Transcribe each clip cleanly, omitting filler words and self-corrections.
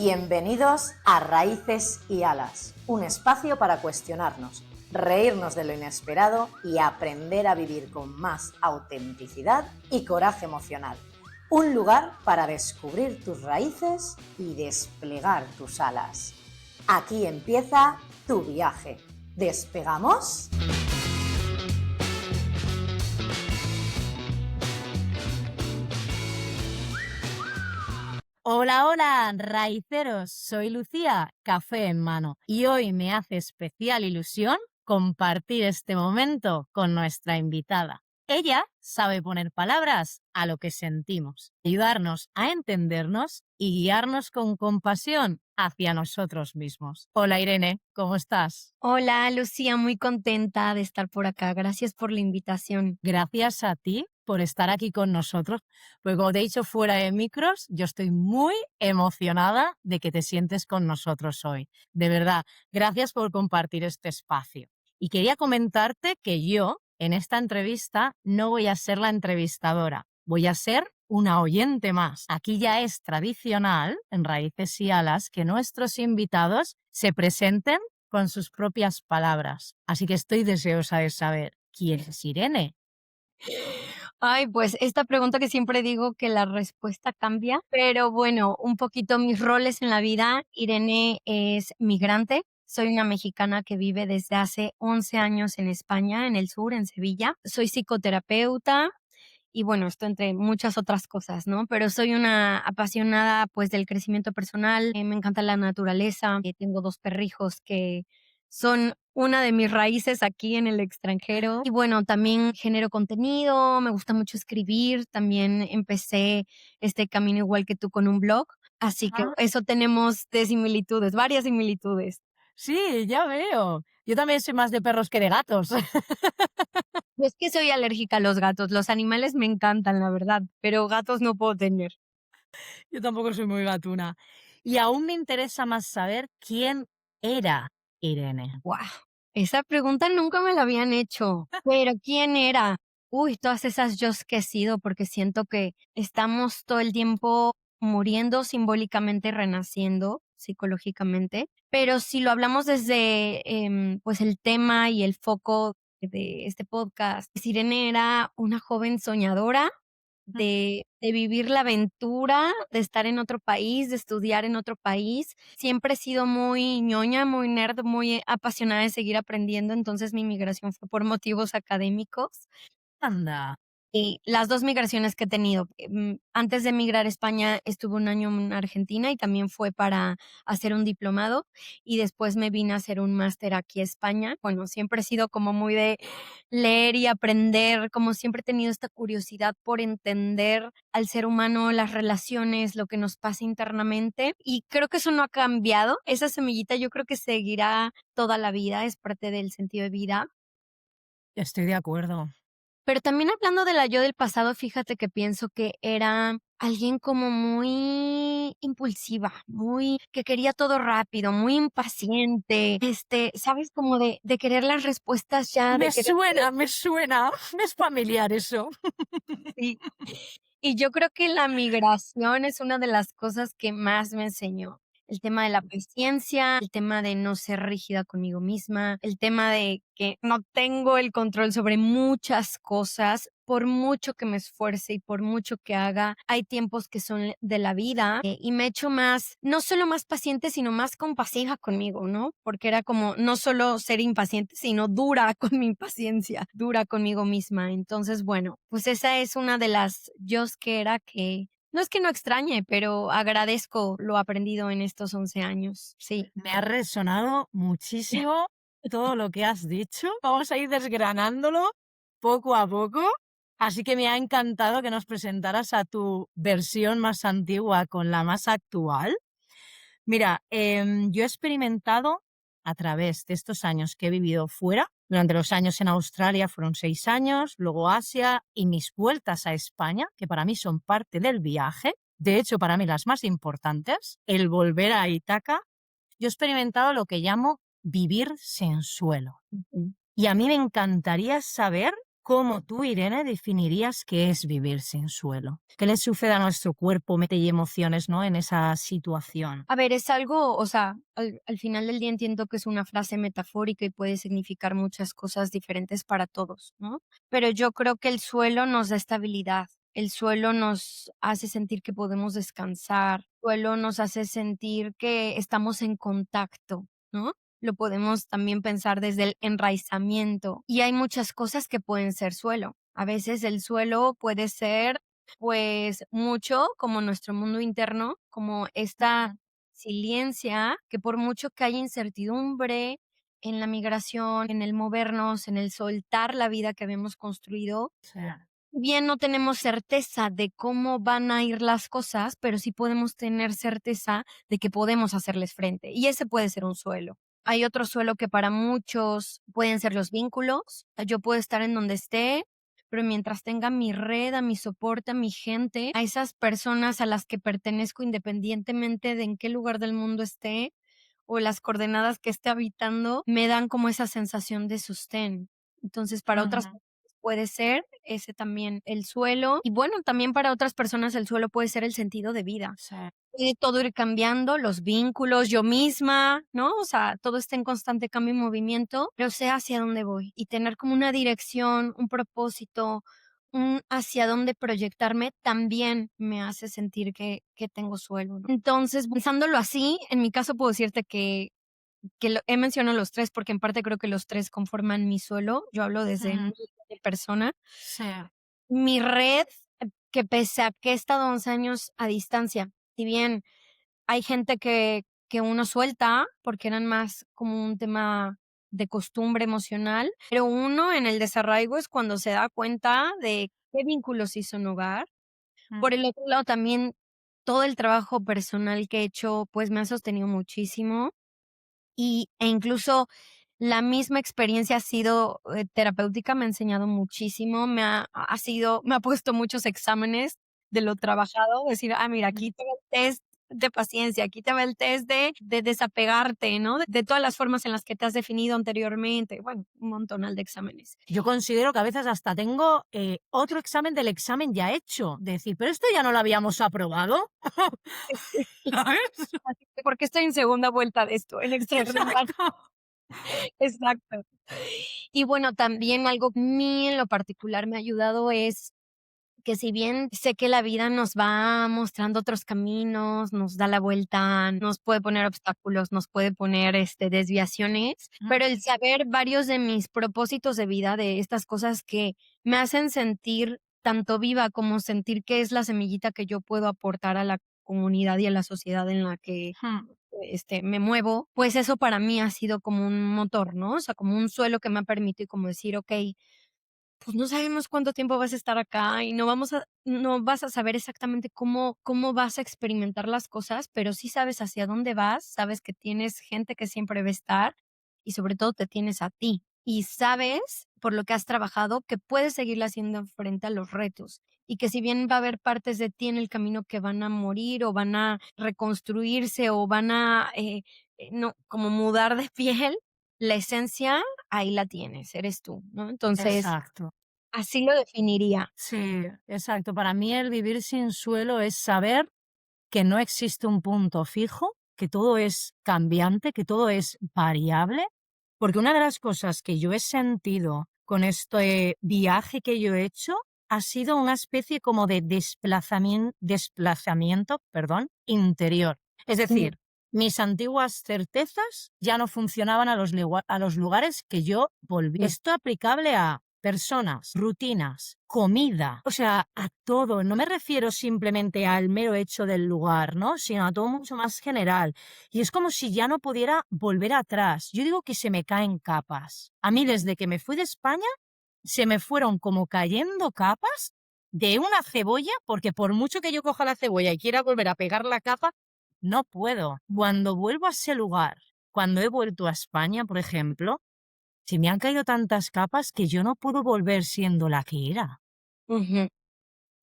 Bienvenidos a Raíces y Alas, un espacio para cuestionarnos, reírnos de lo inesperado y aprender a vivir con más autenticidad y coraje emocional. Un lugar para descubrir tus raíces y desplegar tus alas. Aquí empieza tu viaje. ¿Despegamos? Hola, hola, raiceros, soy Lucía, café en mano, y hoy me hace especial ilusión compartir este momento con nuestra invitada. Ella sabe poner palabras a lo que sentimos, ayudarnos a entendernos y guiarnos con compasión hacia nosotros mismos. Hola Irene, ¿cómo estás? Hola Lucía, muy contenta de estar por acá. Gracias por la invitación. Gracias a ti por estar aquí con nosotros, porque como te he dicho fuera de micros, yo estoy muy emocionada de que te sientes con nosotros hoy. De verdad, gracias por compartir este espacio. Y quería comentarte que yo, en esta entrevista, no voy a ser la entrevistadora, voy a ser una oyente más. Aquí ya es tradicional, en Raíces y Alas, que nuestros invitados se presenten con sus propias palabras. Así que estoy deseosa de saber quién es Irene. Ay, pues esta pregunta que siempre digo que la respuesta cambia, pero bueno, un poquito mis roles en la vida. Irene es migrante. Soy una mexicana que vive desde hace 11 años en España, en el sur, en Sevilla. Soy psicoterapeuta y bueno, esto entre muchas otras cosas, ¿no? Pero soy una apasionada pues del crecimiento personal, me encanta la naturaleza, tengo 2 perrijos que son una de mis raíces aquí en el extranjero. Y bueno, también genero contenido, me gusta mucho escribir, también empecé este camino igual que tú con un blog, así que Ah, eso tenemos de similitudes, varias similitudes. sí, ya veo. Yo también soy más de perros que de gatos. Yo es que soy alérgica a los gatos, los animales me encantan, la verdad, pero gatos no puedo tener. Yo tampoco soy muy gatuna. Y aún me interesa más saber quién era Irene. Guau, esa pregunta nunca me la habían hecho, pero ¿quién era? Uy, todas esas yos que he sido, porque siento que estamos todo el tiempo muriendo simbólicamente, renaciendo psicológicamente, pero si lo hablamos desde pues el tema y el foco de este podcast, Irene era una joven soñadora de vivir la aventura, de estar en otro país, de estudiar en otro país. Siempre he sido muy ñoña, muy nerd, muy apasionada de seguir aprendiendo, entonces mi migración fue por motivos académicos. Anda. Y las 2 migraciones que he tenido, antes de emigrar a España estuve 1 año en Argentina y también fue para hacer un diplomado, y después me vine a hacer un máster aquí a España. Bueno, siempre he sido como muy de leer y aprender, como siempre he tenido esta curiosidad por entender al ser humano, las relaciones, lo que nos pasa internamente, y creo que eso no ha cambiado. Esa semillita yo creo que seguirá toda la vida, es parte del sentido de vida. Estoy de acuerdo. Pero también hablando de la yo del pasado, fíjate que pienso que era alguien como muy impulsiva, muy que quería todo rápido, muy impaciente, ¿sabes? Como de querer las respuestas ya, de Me querer suena, me suena. Me es familiar eso. sí. Y yo creo que la migración es una de las cosas que más me enseñó. El tema de la paciencia, el tema de no ser rígida conmigo misma, el tema de que no tengo el control sobre muchas cosas, por mucho que me esfuerce y por mucho que haga, hay tiempos que son de la vida y me he hecho más, no solo más paciente, sino más compasiva conmigo, ¿no? Porque era como no solo ser impaciente, sino dura con mi impaciencia, dura conmigo misma. Entonces, bueno, pues esa es una de las yo que era que no es que no extrañe, pero agradezco lo aprendido en estos 11 años. Sí. Me ha resonado muchísimo todo lo que has dicho. Vamos a ir desgranándolo poco a poco. Así que me ha encantado que nos presentaras a tu versión más antigua con la más actual. Mira, yo he experimentado a través de estos años que he vivido fuera, durante los años en Australia fueron 6 años, luego Asia y mis vueltas a España, que para mí son parte del viaje, de hecho para mí las más importantes, el volver a Ítaca, yo he experimentado lo que llamo vivir sin suelo. Ujú. Y a mí me encantaría saber ¿cómo tú, Irene, definirías qué es vivir sin suelo? ¿Qué le sucede a nuestro cuerpo, mente y emociones, ¿no? En esa situación. A ver, es algo, o sea, al final del día entiendo que es una frase metafórica y puede significar muchas cosas diferentes para todos, ¿no? Pero yo creo que el suelo nos da estabilidad, el suelo nos hace sentir que podemos descansar, el suelo nos hace sentir que estamos en contacto, ¿no? Lo podemos también pensar desde el enraizamiento. Y hay muchas cosas que pueden ser suelo. A veces el suelo puede ser, pues, mucho como nuestro mundo interno, como esta resiliencia, que por mucho que haya incertidumbre en la migración, en el movernos, en el soltar la vida que habíamos construido, Sí. bien no tenemos certeza de cómo van a ir las cosas, pero sí podemos tener certeza de que podemos hacerles frente. Y ese puede ser un suelo. Hay otro suelo que para muchos pueden ser los vínculos. Yo puedo estar en donde esté, pero mientras tenga mi red, a mi soporte, a mi gente, a esas personas a las que pertenezco independientemente de en qué lugar del mundo esté o las coordenadas que esté habitando, me dan como esa sensación de sostén. Entonces, para otras Ujú. puede ser ese también el suelo. Y bueno, también para otras personas el suelo puede ser el sentido de vida. Sí. Puede todo ir cambiando, los vínculos, yo misma, ¿no? O sea, todo está en constante cambio y movimiento, pero sé hacia dónde voy y tener como una dirección, un propósito, un hacia dónde proyectarme también me hace sentir que tengo suelo, ¿no? Entonces, pensándolo así, en mi caso puedo decirte que he mencionado los 3 porque en parte creo que los 3 conforman mi suelo. Yo hablo desde Ujú. mi persona. Sí. Mi red, que pese a que he estado 11 años a distancia, si bien hay gente que uno suelta porque eran más como un tema de costumbre emocional, pero uno en el desarraigo es cuando se da cuenta de qué vínculos hizo en hogar. Mm. Por el otro lado, también todo el trabajo personal que he hecho, pues me ha sostenido muchísimo e incluso la misma experiencia ha sido, terapéutica, me ha enseñado muchísimo, me ha puesto muchos exámenes de lo trabajado, decir: "Ah, mira, aquí te va el test de paciencia, aquí te va el test de desapegarte", ¿no? De todas las formas en las que te has definido anteriormente, bueno, un montonal de exámenes. Yo considero que a veces hasta tengo otro examen del examen ya hecho. De decir, pero esto ya no lo habíamos aprobado. ¿Sabes? Así que, ¿por qué estoy en segunda vuelta de esto? En extraordinario. Exacto. Exacto. Y bueno, también algo que a mí en lo particular me ha ayudado es que si bien sé que la vida nos va mostrando otros caminos, nos da la vuelta, nos puede poner obstáculos, nos puede poner, desviaciones, Mm. pero el saber varios de mis propósitos de vida, de estas cosas que me hacen sentir tanto viva como sentir que es la semillita que yo puedo aportar a la comunidad y a la sociedad en la que Mm. me muevo, pues eso para mí ha sido como un motor, ¿no? O sea, como un suelo que me ha permitido como decir, okey, pues no sabemos cuánto tiempo vas a estar acá y no vas a saber exactamente cómo vas a experimentar las cosas, pero sí sabes hacia dónde vas, sabes que tienes gente que siempre va a estar y sobre todo te tienes a ti. Y sabes, por lo que has trabajado, que puedes seguirle haciendo frente a los retos y que si bien va a haber partes de ti en el camino que van a morir o van a reconstruirse o van a, no, como mudar de piel, la esencia ahí la tienes, eres tú, ¿no? Entonces, Exacto. así lo definiría. Sí, exacto. Para mí el vivir sin suelo es saber que no existe un punto fijo, que todo es cambiante, que todo es variable, porque una de las cosas que yo he sentido con este viaje que yo he hecho ha sido una especie como de desplazamiento, perdón, interior. Es Ujú, decir, mis antiguas certezas ya no funcionaban a los lugares que yo volví. mm, Esto aplicable a personas, rutinas, comida, o sea, a todo. No me refiero simplemente al mero hecho del lugar, ¿no? Sino a todo mucho más general. Y es como si ya no pudiera volver atrás. Yo digo que se me caen capas. A mí desde que me fui de España, se me fueron como cayendo capas de una cebolla, porque por mucho que yo coja la cebolla y quiera volver a pegar la capa, no puedo. Cuando vuelvo a ese lugar, cuando he vuelto a España, por ejemplo, se me han caído tantas capas que yo no puedo volver siendo la que era. ujú.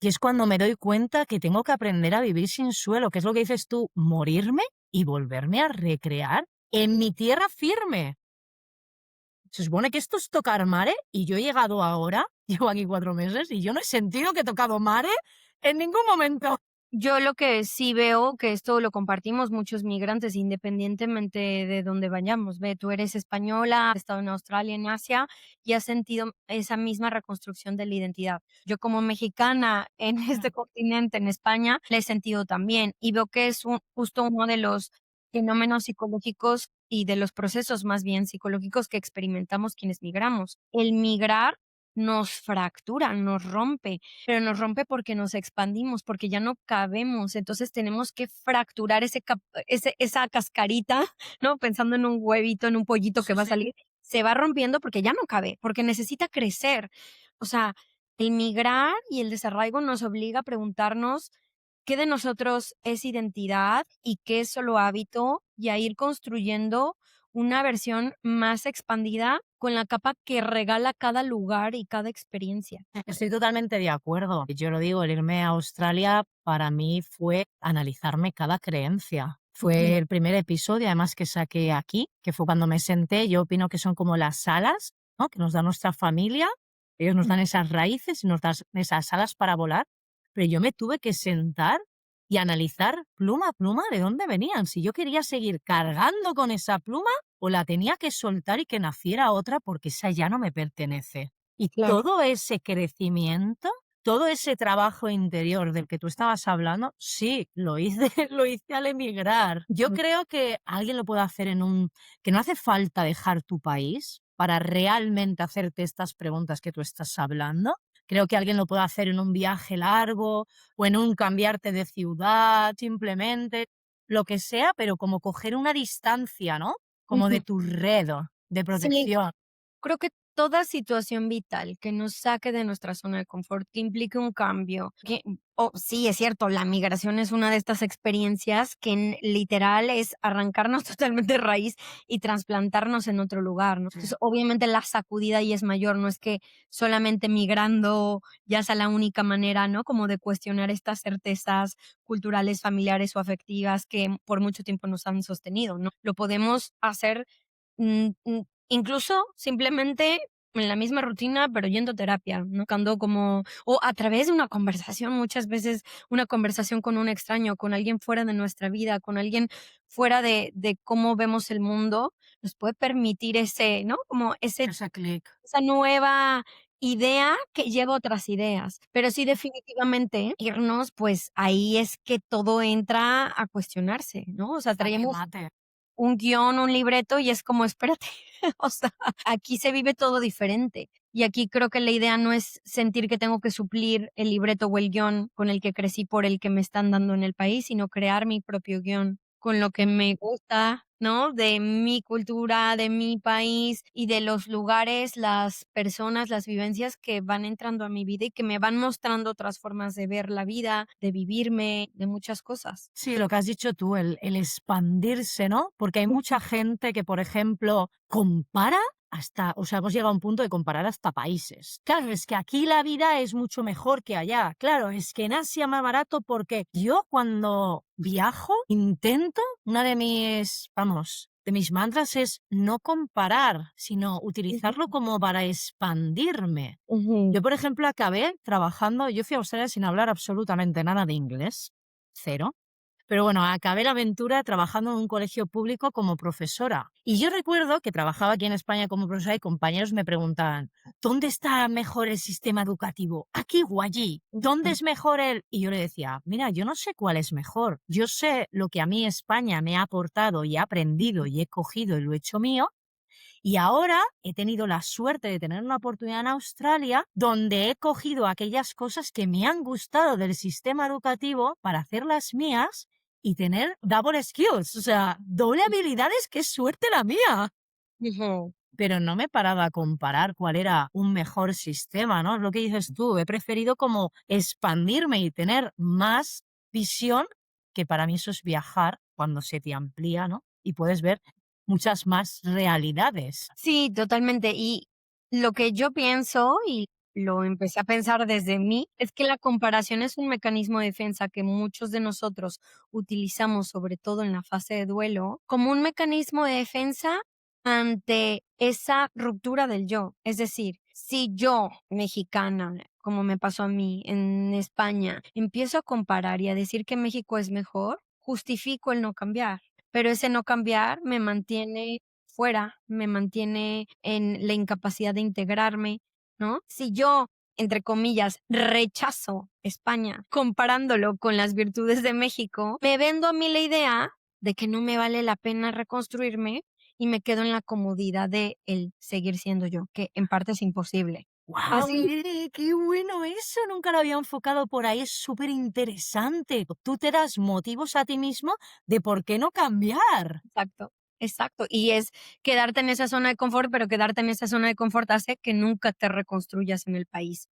Y es cuando me doy cuenta que tengo que aprender a vivir sin suelo, que es lo que dices tú, morirme y volverme a recrear en mi tierra firme. se supone que esto es tocar mare y yo he llegado ahora, llevo aquí 4 meses y yo no he sentido que he tocado mare en ningún momento. Yo lo que sí veo, que esto lo compartimos muchos migrantes, independientemente de dónde vayamos. Ve, tú eres española, has estado en Australia, en Asia, y has sentido esa misma reconstrucción de la identidad. Yo como mexicana en este continente, en España, la he sentido también y veo que es justo uno de los fenómenos psicológicos y de los procesos más bien psicológicos que experimentamos quienes migramos. El migrar nos fractura, nos rompe, pero nos rompe porque nos expandimos, porque ya no cabemos. Entonces tenemos que fracturar esa cascarita, ¿no? Pensando en un huevito, en un pollito que Sí, va a sí. salir, se va rompiendo porque ya no cabe, porque necesita crecer. O sea, el migrar y el desarraigo nos obliga a preguntarnos qué de nosotros es identidad y qué es solo hábito, y a ir construyendo una versión más expandida con la capa que regala cada lugar y cada experiencia. Estoy totalmente de acuerdo. Yo lo digo, el irme a Australia para mí fue analizarme cada creencia. Fue el primer episodio, además, que saqué aquí, que fue cuando me senté. Yo opino que son como las alas, ¿no?, que nos da nuestra familia. Ellos nos dan esas raíces y nos dan esas alas para volar. Pero yo me tuve que sentar y analizar pluma a pluma de dónde venían. Si yo quería seguir cargando con esa pluma o la tenía que soltar y que naciera otra porque esa ya no me pertenece. Y Claro. todo ese crecimiento, todo ese trabajo interior del que tú estabas hablando, sí, lo hice, lo hice al emigrar. Yo creo que alguien lo puede hacer que no hace falta dejar tu país para realmente hacerte estas preguntas que tú estás hablando. Creo que alguien lo puede hacer en un viaje largo o en un cambiarte de ciudad, simplemente, lo que sea, pero como coger una distancia, ¿no? Como de Ujú. tu red de Sí, protección. creo que toda situación vital que nos saque de nuestra zona de confort, que implique un cambio, sí, es cierto, la migración es una de estas experiencias que literal es arrancarnos totalmente de raíz y trasplantarnos en otro lugar, ¿no? Sí. Entonces, obviamente la sacudida ahí es mayor, no es que solamente migrando ya sea la única manera, ¿no? Como de cuestionar estas certezas culturales, familiares o afectivas que por mucho tiempo nos han sostenido, ¿no? Lo podemos hacer incluso simplemente en la misma rutina, pero yendo a terapia, ¿no? Buscando como o a través de una conversación, muchas veces una conversación con un extraño, con alguien fuera de nuestra vida, con alguien fuera de cómo vemos el mundo, nos puede permitir ese, ¿no? Como Ese clic. esa nueva idea que lleva otras ideas. Pero sí, definitivamente, irnos, pues, ahí es que todo entra a cuestionarse, ¿no? O sea, Jaque traemos mate. un guión, un libreto y es como, espérate, o sea, aquí se vive todo diferente. Y aquí creo que la idea no es sentir que tengo que suplir el libreto o el guión con el que crecí por el que me están dando en el país, sino crear mi propio guión con lo que me gusta, ¿no? De mi cultura, de mi país y de los lugares, las personas, las vivencias que van entrando a mi vida y que me van mostrando otras formas de ver la vida, de vivirme, de muchas cosas. Sí, lo que has dicho tú, el expandirse, ¿no? Porque hay mucha gente que, por ejemplo, compara hasta, o sea, hemos llegado a un punto de comparar hasta países. Claro, es que aquí la vida es mucho mejor que allá. Claro, es que en Asia más barato porque yo cuando viajo intento, una de mis mantras es no comparar, sino utilizarlo como para expandirme. Ujú. Yo, por ejemplo, acabé trabajando, yo fui a Australia sin hablar absolutamente nada de inglés, cero. Pero bueno, acabé la aventura trabajando en un colegio público como profesora. Y yo recuerdo que trabajaba aquí en España como profesora y compañeros me preguntaban, ¿dónde está mejor el sistema educativo? ¿Aquí o allí? ¿Dónde es mejor el...? Y yo le decía, mira, yo no sé cuál es mejor. Yo sé lo que a mí España me ha aportado y he aprendido y he cogido y lo he hecho mío. Y ahora he tenido la suerte de tener una oportunidad en Australia donde he cogido aquellas cosas que me han gustado del sistema educativo para hacerlas mías y tener double skills, o sea, doble habilidades, qué suerte la mía. Ujú. Pero no me he parado a comparar cuál era un mejor sistema, ¿no? Es lo que dices tú, he preferido como expandirme y tener más visión, que para mí eso es viajar cuando se te amplía, ¿no? Y puedes ver muchas más realidades. Sí, totalmente. Y lo que yo pienso, y lo empecé a pensar desde mí, es que la comparación es un mecanismo de defensa que muchos de nosotros utilizamos, sobre todo en la fase de duelo, como un mecanismo de defensa ante esa ruptura del yo. Es decir, si yo, mexicana, como me pasó a mí en España, empiezo a comparar y a decir que México es mejor, justifico el no cambiar, pero ese no cambiar me mantiene fuera, me mantiene en la incapacidad de integrarme, ¿no? Si yo, entre comillas, rechazo España comparándolo con las virtudes de México, me vendo a mí la idea de que no me vale la pena reconstruirme y me quedo en la comodidad de el seguir siendo yo, que en parte es imposible. ¡Guau! Así, ¡Qué bueno eso! Nunca lo había enfocado por ahí, es súper interesante. Tú te das motivos a ti mismo de por qué no cambiar. exacto, exacto. Y es quedarte en esa zona de confort, pero quedarte en esa zona de confort hace que nunca te reconstruyas en el país.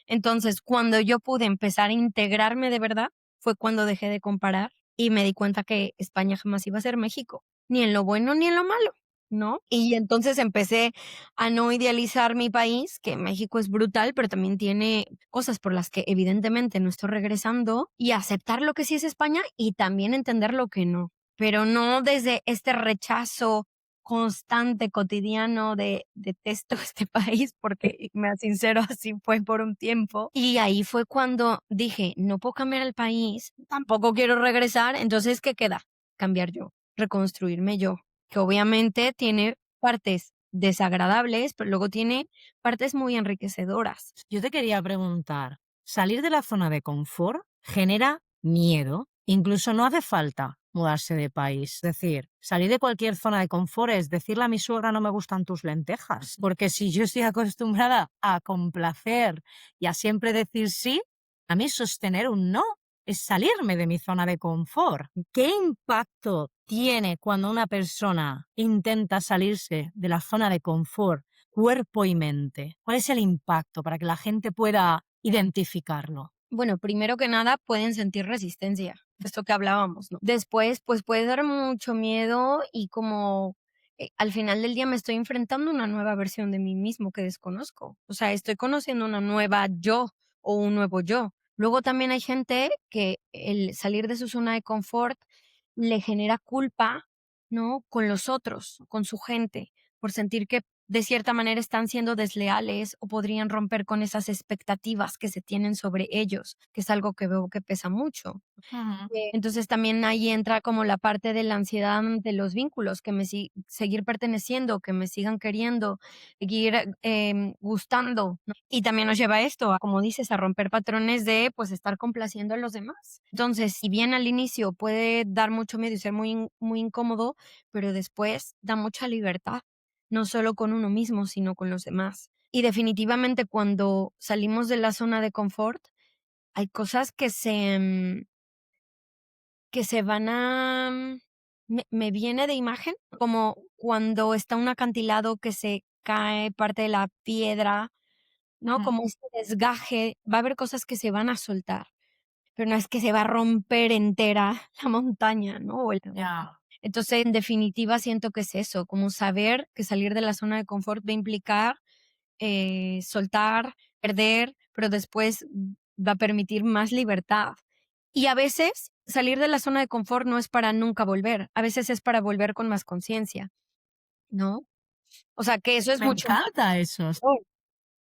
Entonces, cuando yo pude empezar a integrarme de verdad, fue cuando dejé de comparar y me di cuenta que España jamás iba a ser México, ni en lo bueno ni en lo malo, ¿no? Y entonces empecé a no idealizar mi país, que México es brutal, pero también tiene cosas por las que evidentemente no estoy regresando, y aceptar lo que sí es España y también entender lo que no, pero no desde este rechazo constante, cotidiano de detesto este país, porque me sincero, así fue por un tiempo. Y ahí fue cuando dije, no puedo cambiar el país, tampoco quiero regresar, entonces, ¿qué queda? Cambiar yo, reconstruirme yo, que obviamente tiene partes desagradables, pero luego tiene partes muy enriquecedoras. Yo te quería preguntar, salir de la zona de confort genera miedo. Incluso no hace falta mudarse de país. Es decir, salir de cualquier zona de confort es decirle a mi suegra no me gustan tus lentejas. Porque si yo estoy acostumbrada a complacer y a siempre decir sí, a mí sostener un no es salirme de mi zona de confort. ¿Qué impacto tiene cuando una persona intenta salirse de la zona de confort, cuerpo y mente? ¿Cuál es el impacto para que la gente pueda identificarlo? Bueno, primero que nada pueden sentir resistencia, esto que hablábamos, ¿no? Después, pues puede dar mucho miedo y como al final del día me estoy enfrentando a una nueva versión de mí mismo que desconozco. O sea, estoy conociendo una nueva yo o un nuevo yo. Luego también hay gente que el salir de su zona de confort le genera culpa, ¿no? Con los otros, con su gente, por sentir que de cierta manera están siendo desleales o podrían romper con esas expectativas que se tienen sobre ellos, que es algo que veo que pesa mucho. Ujú. Entonces también ahí entra como la parte de la ansiedad de los vínculos, que seguir perteneciendo, que me sigan queriendo, seguir gustando, ¿no? Y también nos lleva a esto, como dices, a romper patrones de pues estar complaciendo a los demás. Entonces, si bien al inicio puede dar mucho miedo y ser muy incómodo, pero después da mucha libertad, no solo con uno mismo, sino con los demás. Y definitivamente cuando salimos de la zona de confort, hay cosas que se van a me viene de imagen, como cuando está un acantilado que se cae parte de la piedra, ¿no? Ujú. Como este desgaje, va a haber cosas que se van a soltar, pero no es que se va a romper entera la montaña, ¿no? Ya. Entonces, en definitiva, siento que es eso, como saber que salir de la zona de confort va a implicar soltar, perder, pero después va a permitir más libertad. Y a veces salir de la zona de confort no es para nunca volver, a veces es para volver con más conciencia, ¿no? O sea, que eso es Me mucho encanta eso. mejor,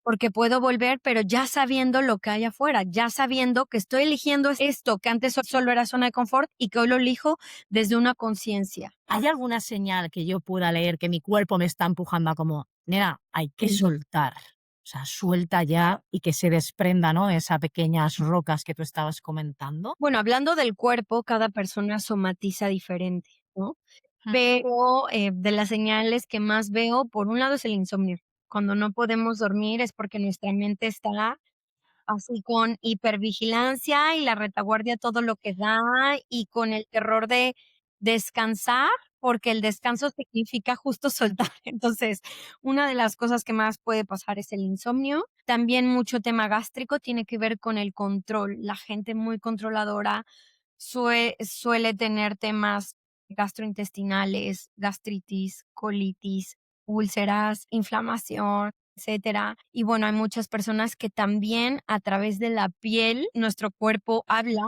porque puedo volver, pero ya sabiendo lo que hay afuera, ya sabiendo que estoy eligiendo esto, que antes solo era zona de confort y que hoy lo elijo desde una conciencia. ¿Hay alguna señal que yo pueda leer que mi cuerpo me está empujando a como, nena, hay que soltar? O sea, suelta ya y que se desprenda, ¿no? Esas pequeñas rocas que tú estabas comentando. Bueno, hablando del cuerpo, cada persona somatiza diferente, ¿no? Mm. Pero, de las señales que más veo, por un lado es el insomnio. Cuando no podemos dormir es porque nuestra mente está así con hipervigilancia y la retaguardia a todo lo que da, y con el terror de descansar, porque el descanso significa justo soltar. Entonces, una de las cosas que más puede pasar es el insomnio. También mucho tema gástrico tiene que ver con el control. La gente muy controladora suele tener temas gastrointestinales, gastritis, colitis, úlceras, inflamación, etcétera. Y bueno, hay muchas personas que también a través de la piel nuestro cuerpo habla,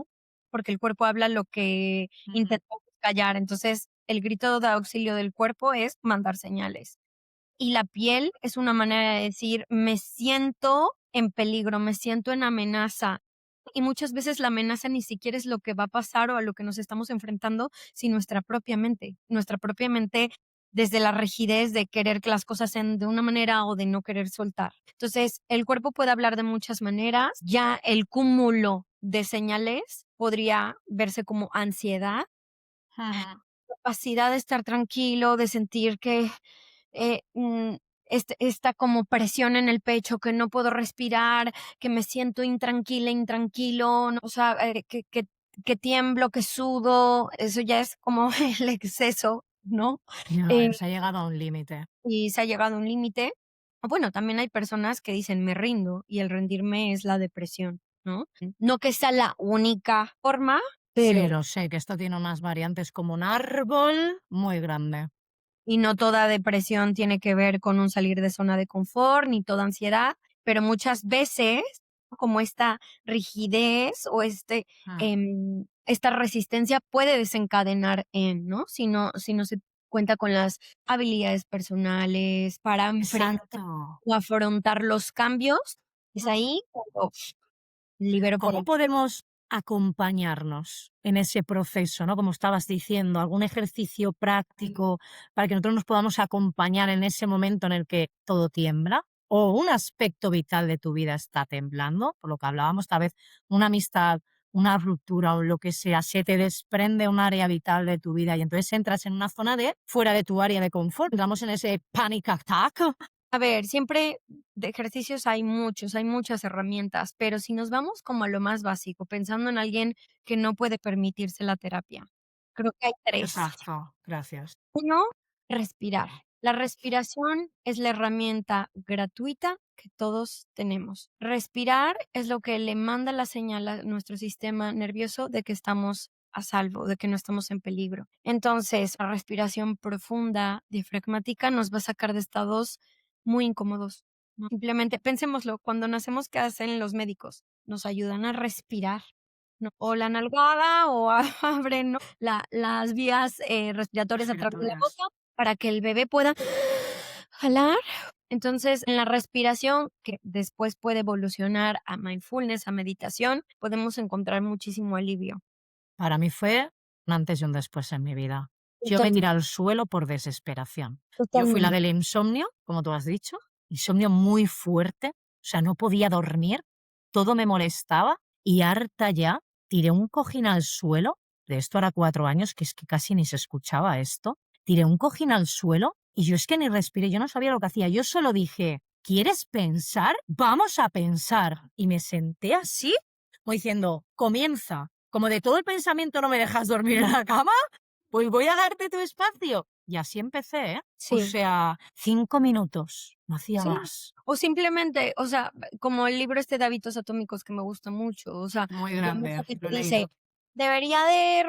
porque el cuerpo habla lo que Ujú. intentamos callar. Entonces, el grito de auxilio del cuerpo es mandar señales. Y la piel es una manera de decir, me siento en peligro, me siento en amenaza. Y muchas veces la amenaza ni siquiera es lo que va a pasar o a lo que nos estamos enfrentando, sino nuestra propia mente. Nuestra propia mente desde la rigidez de querer que las cosas sean de una manera o de no querer soltar. Entonces, el cuerpo puede hablar de muchas maneras. Ya el cúmulo de señales podría verse como ansiedad, Ujú. capacidad de estar tranquilo, de sentir que eh, mm, esta como presión en el pecho, que no puedo respirar, que me siento intranquila, intranquilo, ¿no? O sea, que tiemblo, que sudo, eso ya es como el exceso, ¿no? Ya, Eh, se ha llegado a un límite. y se ha llegado a un límite. O bueno, también hay personas que dicen me rindo y el rendirme es la depresión, ¿no? No que sea la única forma, Sí, pero lo sé, que esto tiene unas variantes como un árbol muy grande. y no toda depresión tiene que ver con un salir de zona de confort, ni toda ansiedad, pero muchas veces como esta rigidez o Mm. esta resistencia puede desencadenar ¿no? Si no se cuenta con las habilidades personales para enfrentar Exacto. o afrontar los cambios, es ahí cuando libero por ¿Cómo el podemos acompañarnos en ese proceso, no? Como estabas diciendo, algún ejercicio práctico para que nosotros nos podamos acompañar en ese momento en el que todo tiembla o un aspecto vital de tu vida está temblando, por lo que hablábamos, tal vez una amistad, una ruptura o lo que sea, se te desprende un área vital de tu vida y entonces entras en una zona de fuera de tu área de confort, entramos en ese panic attack. A ver, siempre de ejercicios hay muchos, hay muchas herramientas, pero si nos vamos como a lo más básico, pensando en alguien que no puede permitirse la terapia, creo que hay 3. Exacto, gracias. Uno, respirar. La respiración es la herramienta gratuita que todos tenemos. Respirar es lo que le manda la señal a nuestro sistema nervioso de que estamos a salvo, de que no estamos en peligro. Entonces, la respiración profunda, diafragmática, nos va a sacar de estados muy incómodos, ¿no? Simplemente pensémoslo, cuando nacemos, ¿qué hacen los médicos? Nos ayudan a respirar, ¿no? O la nalgada o abren, ¿no? Las vías respiratorias a través de la Respiratorias. boca para que el bebé pueda jalar. Entonces, en la respiración, que después puede evolucionar a mindfulness, a meditación, podemos encontrar muchísimo alivio. Para mí fue un antes y un después en mi vida. Yo me tiré Totalmente, al suelo por desesperación. Yo fui la totalmente. del insomnio, como tú has dicho, insomnio muy fuerte, o sea, no podía dormir, todo me molestaba y harta ya, tiré un cojín al suelo, de esto hará 4 años, que es que casi ni se escuchaba esto, tiré un cojín al suelo y yo es que ni respiré, yo no sabía lo que hacía, yo solo dije, ¿quieres pensar? Vamos a pensar. Y me senté así, como diciendo, comienza. Como de todo el pensamiento no me dejas dormir en la cama, pues voy a darte tu espacio. Y así empecé, ¿eh? O Sí, sea, 5 minutos, no hacía sí. más. O simplemente, o sea, como el libro de hábitos atómicos que me gusta mucho, o sea, Muy hay mucha grande, gente lo he que dice, leído. debería de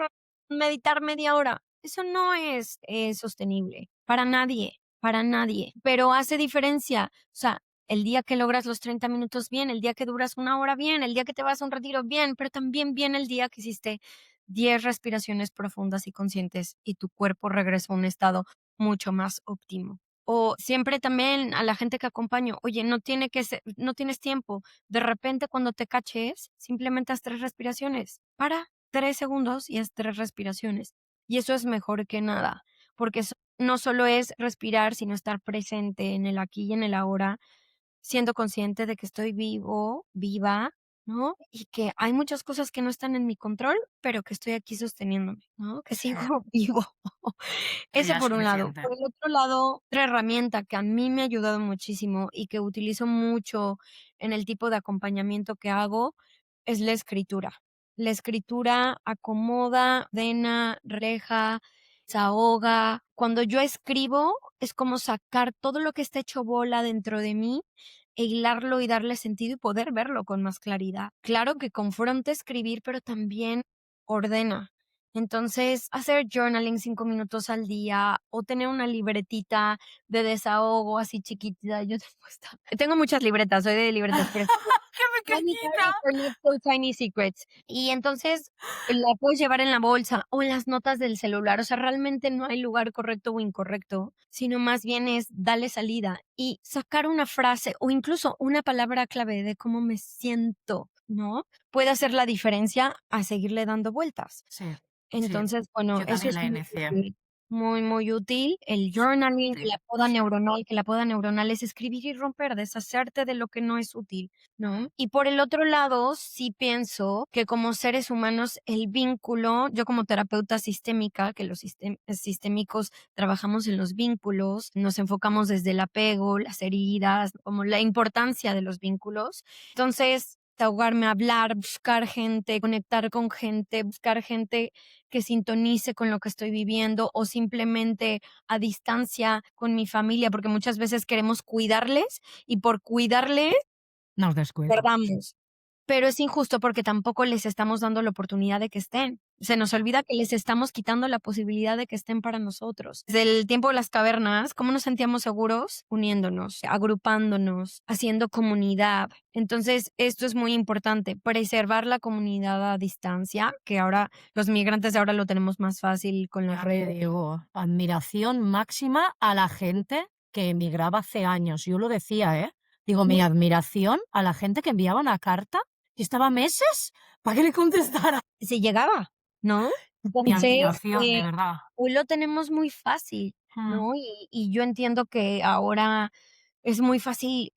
meditar media hora. Eso no es sostenible para nadie, para nadie, pero hace diferencia. O sea, el día que logras los 30 minutos bien, el día que duras 1 hora bien, el día que te vas a un retiro bien, pero también bien el día que hiciste 10 respiraciones profundas y conscientes y tu cuerpo regresó a un estado mucho más óptimo. O siempre también a la gente que acompaño, oye, no tienes tiempo. De repente cuando te caches, simplemente haz 3 respiraciones. Para 3 segundos y haz 3 respiraciones. Y eso es mejor que nada, porque no solo es respirar, sino estar presente en el aquí y en el ahora, siendo consciente de que estoy vivo, viva, ¿no? Y que hay muchas cosas que no están en mi control, pero que estoy aquí sosteniéndome, ¿no? Que Sí, sigo vivo. eso Eso ya es por un lado. suficiente. Por el otro lado, otra herramienta que a mí me ha ayudado muchísimo y que utilizo mucho en el tipo de acompañamiento que hago es la escritura. La escritura acomoda, ordena, reja, desahoga. Cuando yo escribo, es como sacar todo lo que está hecho bola dentro de mí e hilarlo y darle sentido y poder verlo con más claridad. Claro que confronta escribir, pero también ordena. Entonces, hacer journaling 5 minutos al día o tener una libretita de desahogo así chiquitita. Yo tengo muchas libretas, soy de libretas, pero ¡Qué Tiny pequeñita! habits are not so tiny secrets. Y entonces la puedes llevar en la bolsa o en las notas del celular. O sea, realmente no hay lugar correcto o incorrecto, sino más bien es darle salida y sacar una frase o incluso una palabra clave de cómo me siento, ¿no? Puede hacer la diferencia a seguirle dando vueltas. Sí, sí, Entonces, bueno, yo eso también es la muy inicié. útil, muy, muy útil. El journaling, Sí. la poda neuronal, que la poda neuronal es escribir y romper, deshacerte de lo que no es útil, ¿no? Y por el otro lado, sí pienso que como seres humanos, el vínculo, yo como terapeuta sistémica, que los sistémicos trabajamos en los vínculos, nos enfocamos desde el apego, las heridas, como la importancia de los vínculos. Entonces, ahogarme, hablar, buscar gente, conectar con gente, buscar gente que sintonice con lo que estoy viviendo o simplemente a distancia con mi familia, porque muchas veces queremos cuidarles y por cuidarles Nos descuidamos. perdamos. Pero es injusto porque tampoco les estamos dando la oportunidad de que estén. Se nos olvida que les estamos quitando la posibilidad de que estén para nosotros. Desde el tiempo de las cavernas, ¿cómo nos sentíamos seguros? Uniéndonos, agrupándonos, haciendo comunidad. Entonces, esto es muy importante, preservar la comunidad a distancia, que ahora los migrantes ahora lo tenemos más fácil con las Ya te redes. digo, admiración máxima a la gente que emigraba hace años. Yo lo decía, ¿eh? Digo, mi admiración a la gente que enviaba una carta y estaba meses para que le contestara. Se llegaba, ¿no? Mi Entonces, admiración, de verdad. hoy lo tenemos muy fácil, Mm. ¿no? Y yo entiendo que ahora es muy fácil,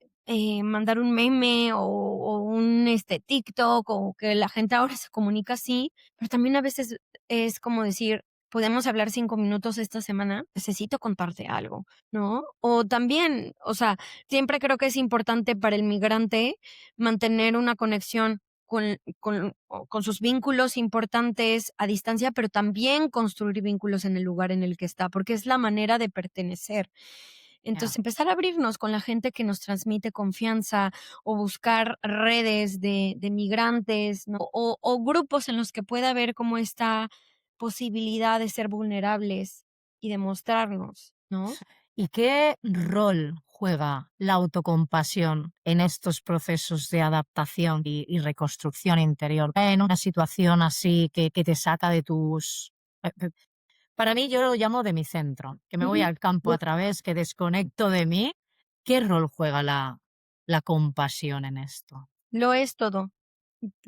mandar un meme o un, TikTok, o que la gente ahora se comunica así, pero también a veces es como decir: "¿Podemos hablar 5 minutos esta semana? Necesito contarte algo", ¿no? O también, o sea, siempre creo que es importante para el migrante mantener una conexión con sus vínculos importantes a distancia, pero también construir vínculos en el lugar en el que está, porque es la manera de pertenecer. Ya. Entonces, empezar a abrirnos con la gente que nos transmite confianza o buscar redes de migrantes, ¿no? O grupos en los que pueda haber como esta posibilidad de ser vulnerables y demostrarnos, ¿no? ¿Y qué rol juega la autocompasión en estos procesos de adaptación y reconstrucción interior? En una situación así que te saca de tus... Para mí, yo lo llamo de mi centro, que me voy Ujú. al campo a través, que desconecto de mí. ¿Qué rol juega la compasión en esto? Lo es todo.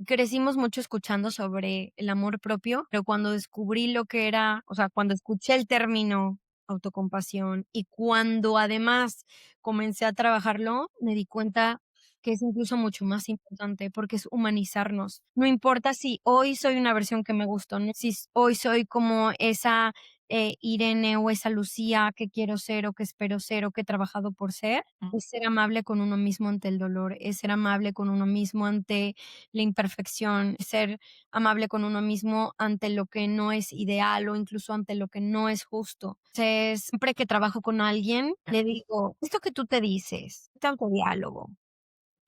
Crecimos mucho escuchando sobre el amor propio, pero cuando descubrí lo que era, o sea, cuando escuché el término autocompasión y cuando además comencé a trabajarlo, me di cuenta que es incluso mucho más importante porque es humanizarnos. No importa si hoy soy una versión que me gustó, ¿no? Si hoy soy como esa Irene o esa Lucía que quiero ser o que espero ser o que he trabajado por ser, Mm. es ser amable con uno mismo ante el dolor, es ser amable con uno mismo ante la imperfección, ser amable con uno mismo ante lo que no es ideal o incluso ante lo que no es justo. Entonces, siempre que trabajo con alguien, le digo, esto que tú te dices, este autodiálogo,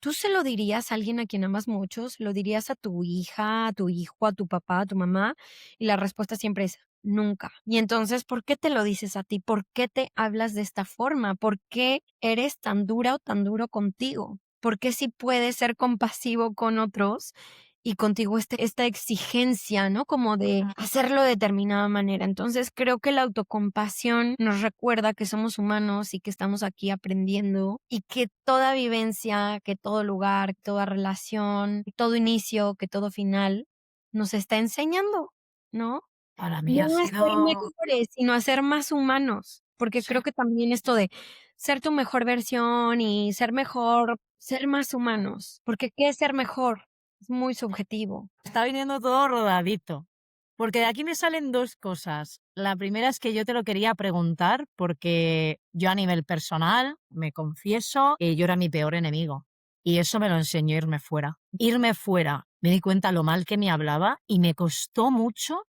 ¿tú se lo dirías a alguien a quien amas mucho? ¿Se lo dirías a tu hija, a tu hijo, a tu papá, a tu mamá? Y la respuesta siempre es nunca. Y entonces, ¿por qué te lo dices a ti? ¿Por qué te hablas de esta forma? ¿Por qué eres tan dura o tan duro contigo? ¿Por qué si puedes ser compasivo con otros y contigo esta exigencia, ¿no? Como de hacerlo de determinada manera. Entonces, creo que la autocompasión nos recuerda que somos humanos y que estamos aquí aprendiendo y que toda vivencia, que todo lugar, toda relación, todo inicio, que todo final nos está enseñando, ¿no? Para mí No ha a ser sido... mejores, sino a ser más humanos, porque Sí. creo que también esto de ser tu mejor versión y ser mejor, ser más humanos, porque ¿qué es ser mejor? Es muy subjetivo. Está viniendo todo rodadito. Porque de aquí me salen dos cosas. La primera es que yo te lo quería preguntar porque yo a nivel personal, me confieso, que yo era mi peor enemigo. Y eso me lo enseñó irme fuera. Irme fuera. Me di cuenta lo mal que me hablaba y me costó mucho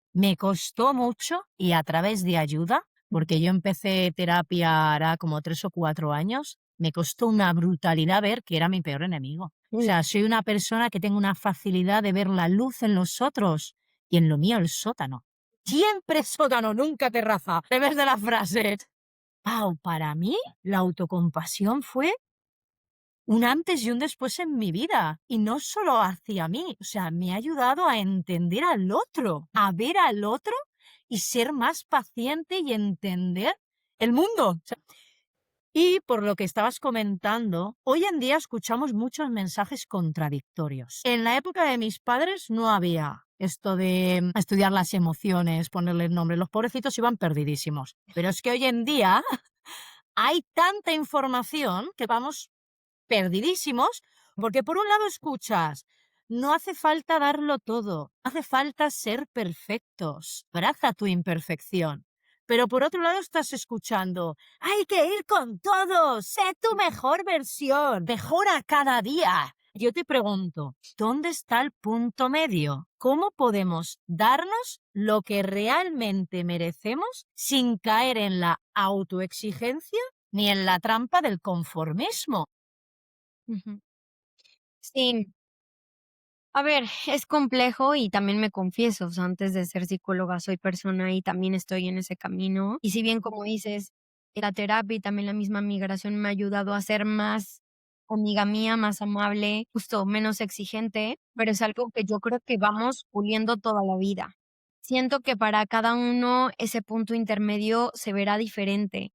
y a través de ayuda, porque yo empecé terapia hará como 3 o 4 años, me costó una brutalidad ver que era mi peor enemigo. O sea, soy una persona que tengo una facilidad de ver la luz en los otros y en lo mío el sótano. Siempre sótano, nunca terraza. En vez de la frase. Pau, para mí la autocompasión fue un antes y un después en mi vida. Y no solo hacia mí, o sea, me ha ayudado a entender al otro, a ver al otro y ser más paciente y entender el mundo. O sea, y por lo que estabas comentando, hoy en día escuchamos muchos mensajes contradictorios. En la época de mis padres no había esto de estudiar las emociones, ponerle nombre. Los pobrecitos iban perdidísimos. Pero es que hoy en día hay tanta información que vamos perdidísimos, porque por un lado escuchas, no hace falta darlo todo, hace falta ser perfectos, abraza tu imperfección. Pero por otro lado estás escuchando, hay que ir con todo, sé tu mejor versión, mejora cada día. Yo te pregunto, ¿dónde está el punto medio? ¿Cómo podemos darnos lo que realmente merecemos sin caer en la autoexigencia ni en la trampa del conformismo? Ujú. Sí, a ver, es complejo y también me confieso, o sea, antes de ser psicóloga soy persona y también estoy en ese camino. Y si bien, como dices, la terapia y también la misma migración me ha ayudado a ser más amiga mía, más amable, justo menos exigente, pero es algo que yo creo que vamos puliendo toda la vida. Siento que para cada uno ese punto intermedio se verá diferente,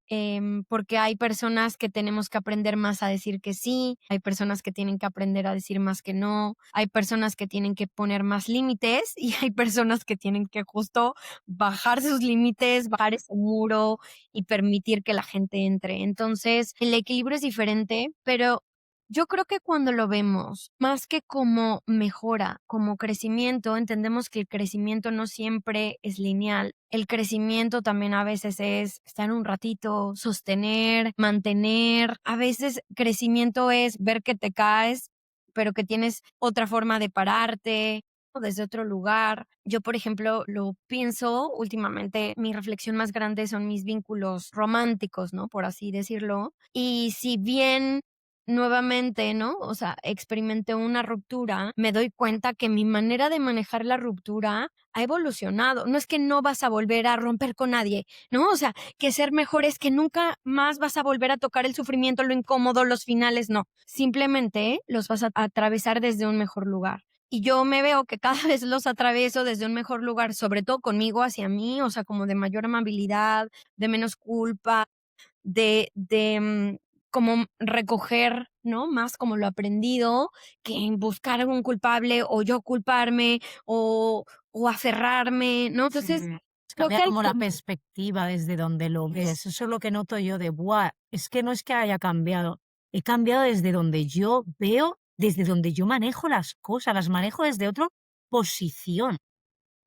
porque hay personas que tenemos que aprender más a decir que sí, hay personas que tienen que aprender a decir más que no, hay personas que tienen que poner más límites y hay personas que tienen que justo bajar sus límites, bajar ese muro y permitir que la gente entre. Entonces, el equilibrio es diferente, pero yo creo que cuando lo vemos, más que como mejora, como crecimiento, entendemos que el crecimiento no siempre es lineal. El crecimiento también a veces es estar un ratito, sostener, mantener. A veces crecimiento es ver que te caes, pero que tienes otra forma de pararte o desde otro lugar. Yo, por ejemplo, lo pienso últimamente, mi reflexión más grande son mis vínculos románticos, ¿no? Por así decirlo. Y si bien nuevamente, ¿no? O sea, experimenté una ruptura, me doy cuenta que mi manera de manejar la ruptura ha evolucionado. No es que no vas a volver a romper con nadie, ¿no? O sea, que ser mejor es que nunca más vas a volver a tocar el sufrimiento, lo incómodo, los finales, no. Simplemente los vas a atravesar desde un mejor lugar. Y yo me veo que cada vez los atravieso desde un mejor lugar, sobre todo conmigo hacia mí, o sea, como de mayor amabilidad, de menos culpa, como recoger, ¿no? Más como lo aprendido, que en buscar algún culpable o yo culparme o aferrarme, ¿no? Entonces, Sí. creo que Cambia al como la fin perspectiva desde donde lo ves. Eso es lo que noto yo de, ¡buah! Es que no es que haya cambiado. He cambiado desde donde yo veo, desde donde yo manejo las cosas, las manejo desde otra posición.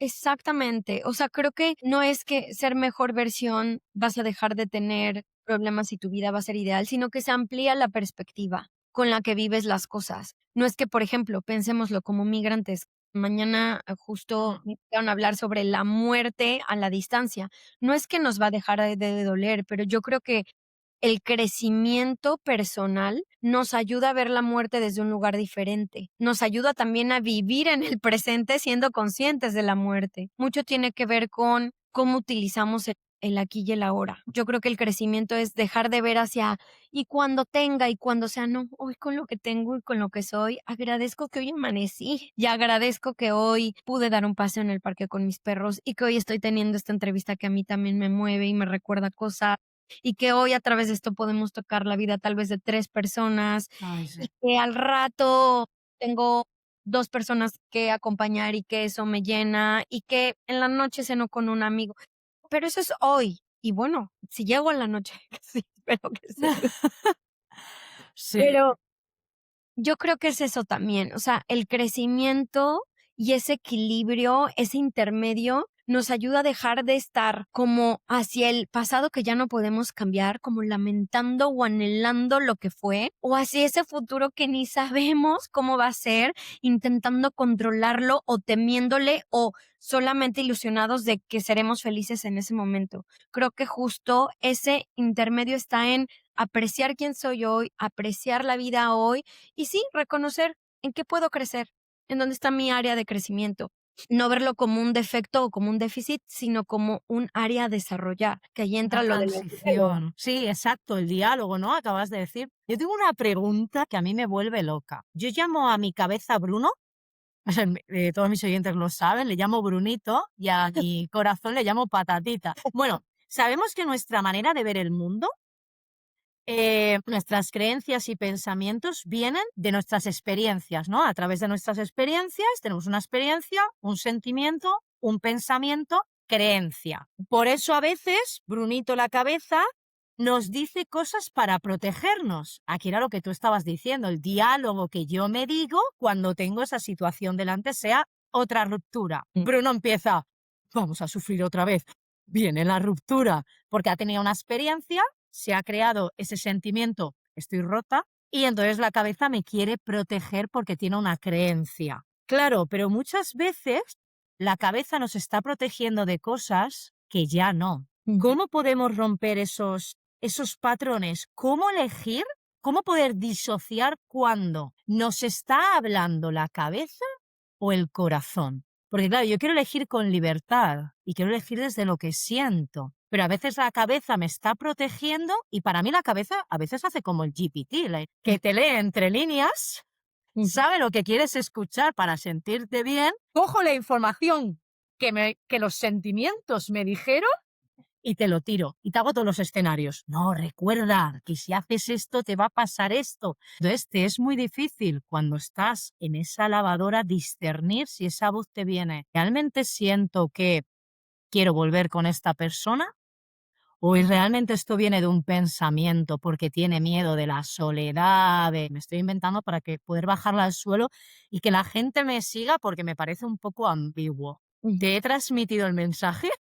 exactamente. O sea, creo que no es que ser mejor versión vas a dejar de tener problemas y tu vida va a ser ideal, sino que se amplía la perspectiva con la que vives las cosas. No es que, por ejemplo, pensémoslo como migrantes. Mañana justo me van a hablar sobre la muerte a la distancia. No es que nos va a dejar de doler, pero yo creo que el crecimiento personal nos ayuda a ver la muerte desde un lugar diferente. Nos ayuda también a vivir en el presente siendo conscientes de la muerte. Mucho tiene que ver con cómo utilizamos el aquí y el ahora. Yo creo que el crecimiento es dejar de ver hacia y cuando tenga y cuando sea, no, hoy con lo que tengo y con lo que soy, agradezco que hoy amanecí y agradezco que hoy pude dar un paseo en el parque con mis perros y que hoy estoy teniendo esta entrevista que a mí también me mueve y me recuerda cosas y que hoy a través de esto podemos tocar la vida tal vez de 3 personas, Ay, sí. y que al rato tengo 2 personas que acompañar y que eso me llena, y que en la noche ceno con un amigo. Pero eso es hoy. Y bueno, si llego en la noche, que sí, espero que sí. Sí. Pero yo creo que es eso también, o sea, el crecimiento y ese equilibrio, ese intermedio, nos ayuda a dejar de estar como hacia el pasado que ya no podemos cambiar, como lamentando o anhelando lo que fue, o hacia ese futuro que ni sabemos cómo va a ser, intentando controlarlo o temiéndole o solamente ilusionados de que seremos felices en ese momento. Creo que justo ese intermedio está en apreciar quién soy hoy, apreciar la vida hoy y sí, reconocer en qué puedo crecer, en dónde está mi área de crecimiento. no verlo como un defecto o como un déficit, sino como un área a desarrollar, que ahí entra Una lo del diálogo. transición. Sí, exacto, el diálogo, ¿no? Acabas de decir. Yo tengo una pregunta que a mí me vuelve loca. Yo llamo a mi cabeza Bruno, o sea, todos mis oyentes lo saben, le llamo Brunito y a mi corazón le llamo Patatita. Bueno, sabemos que nuestra manera de ver el mundo, nuestras creencias y pensamientos vienen de nuestras experiencias, ¿no? A través de nuestras experiencias tenemos una experiencia, un sentimiento, un pensamiento, creencia. Por eso a veces, Brunito la cabeza nos dice cosas para protegernos. Aquí era lo que tú estabas diciendo, el diálogo que yo me digo cuando tengo esa situación delante, sea otra ruptura. Bruno empieza, vamos a sufrir otra vez. Viene la ruptura porque ha tenido una experiencia, se ha creado ese sentimiento, estoy rota, y entonces la cabeza me quiere proteger porque tiene una creencia. Claro, pero muchas veces la cabeza nos está protegiendo de cosas que ya no. ¿Cómo podemos romper esos patrones? ¿Cómo elegir? ¿Cómo poder disociar cuando nos está hablando la cabeza o el corazón? Porque claro, yo quiero elegir con libertad y quiero elegir desde lo que siento, pero a veces la cabeza me está protegiendo y para mí la cabeza a veces hace como el GPT, que te lee entre líneas, sabe lo que quieres escuchar para sentirte bien, cojo la información que los sentimientos me dijeron y te lo tiro y te hago todos los escenarios. No, recuerda que si haces esto te va a pasar esto. Entonces te es muy difícil cuando estás en esa lavadora discernir si esa voz te viene. ¿Realmente siento que quiero volver con esta persona? ¿O realmente esto viene de un pensamiento porque tiene miedo de la soledad? Me estoy inventando para que poder bajarla al suelo y que la gente me siga porque me parece un poco ambiguo. ¿Te he transmitido el mensaje?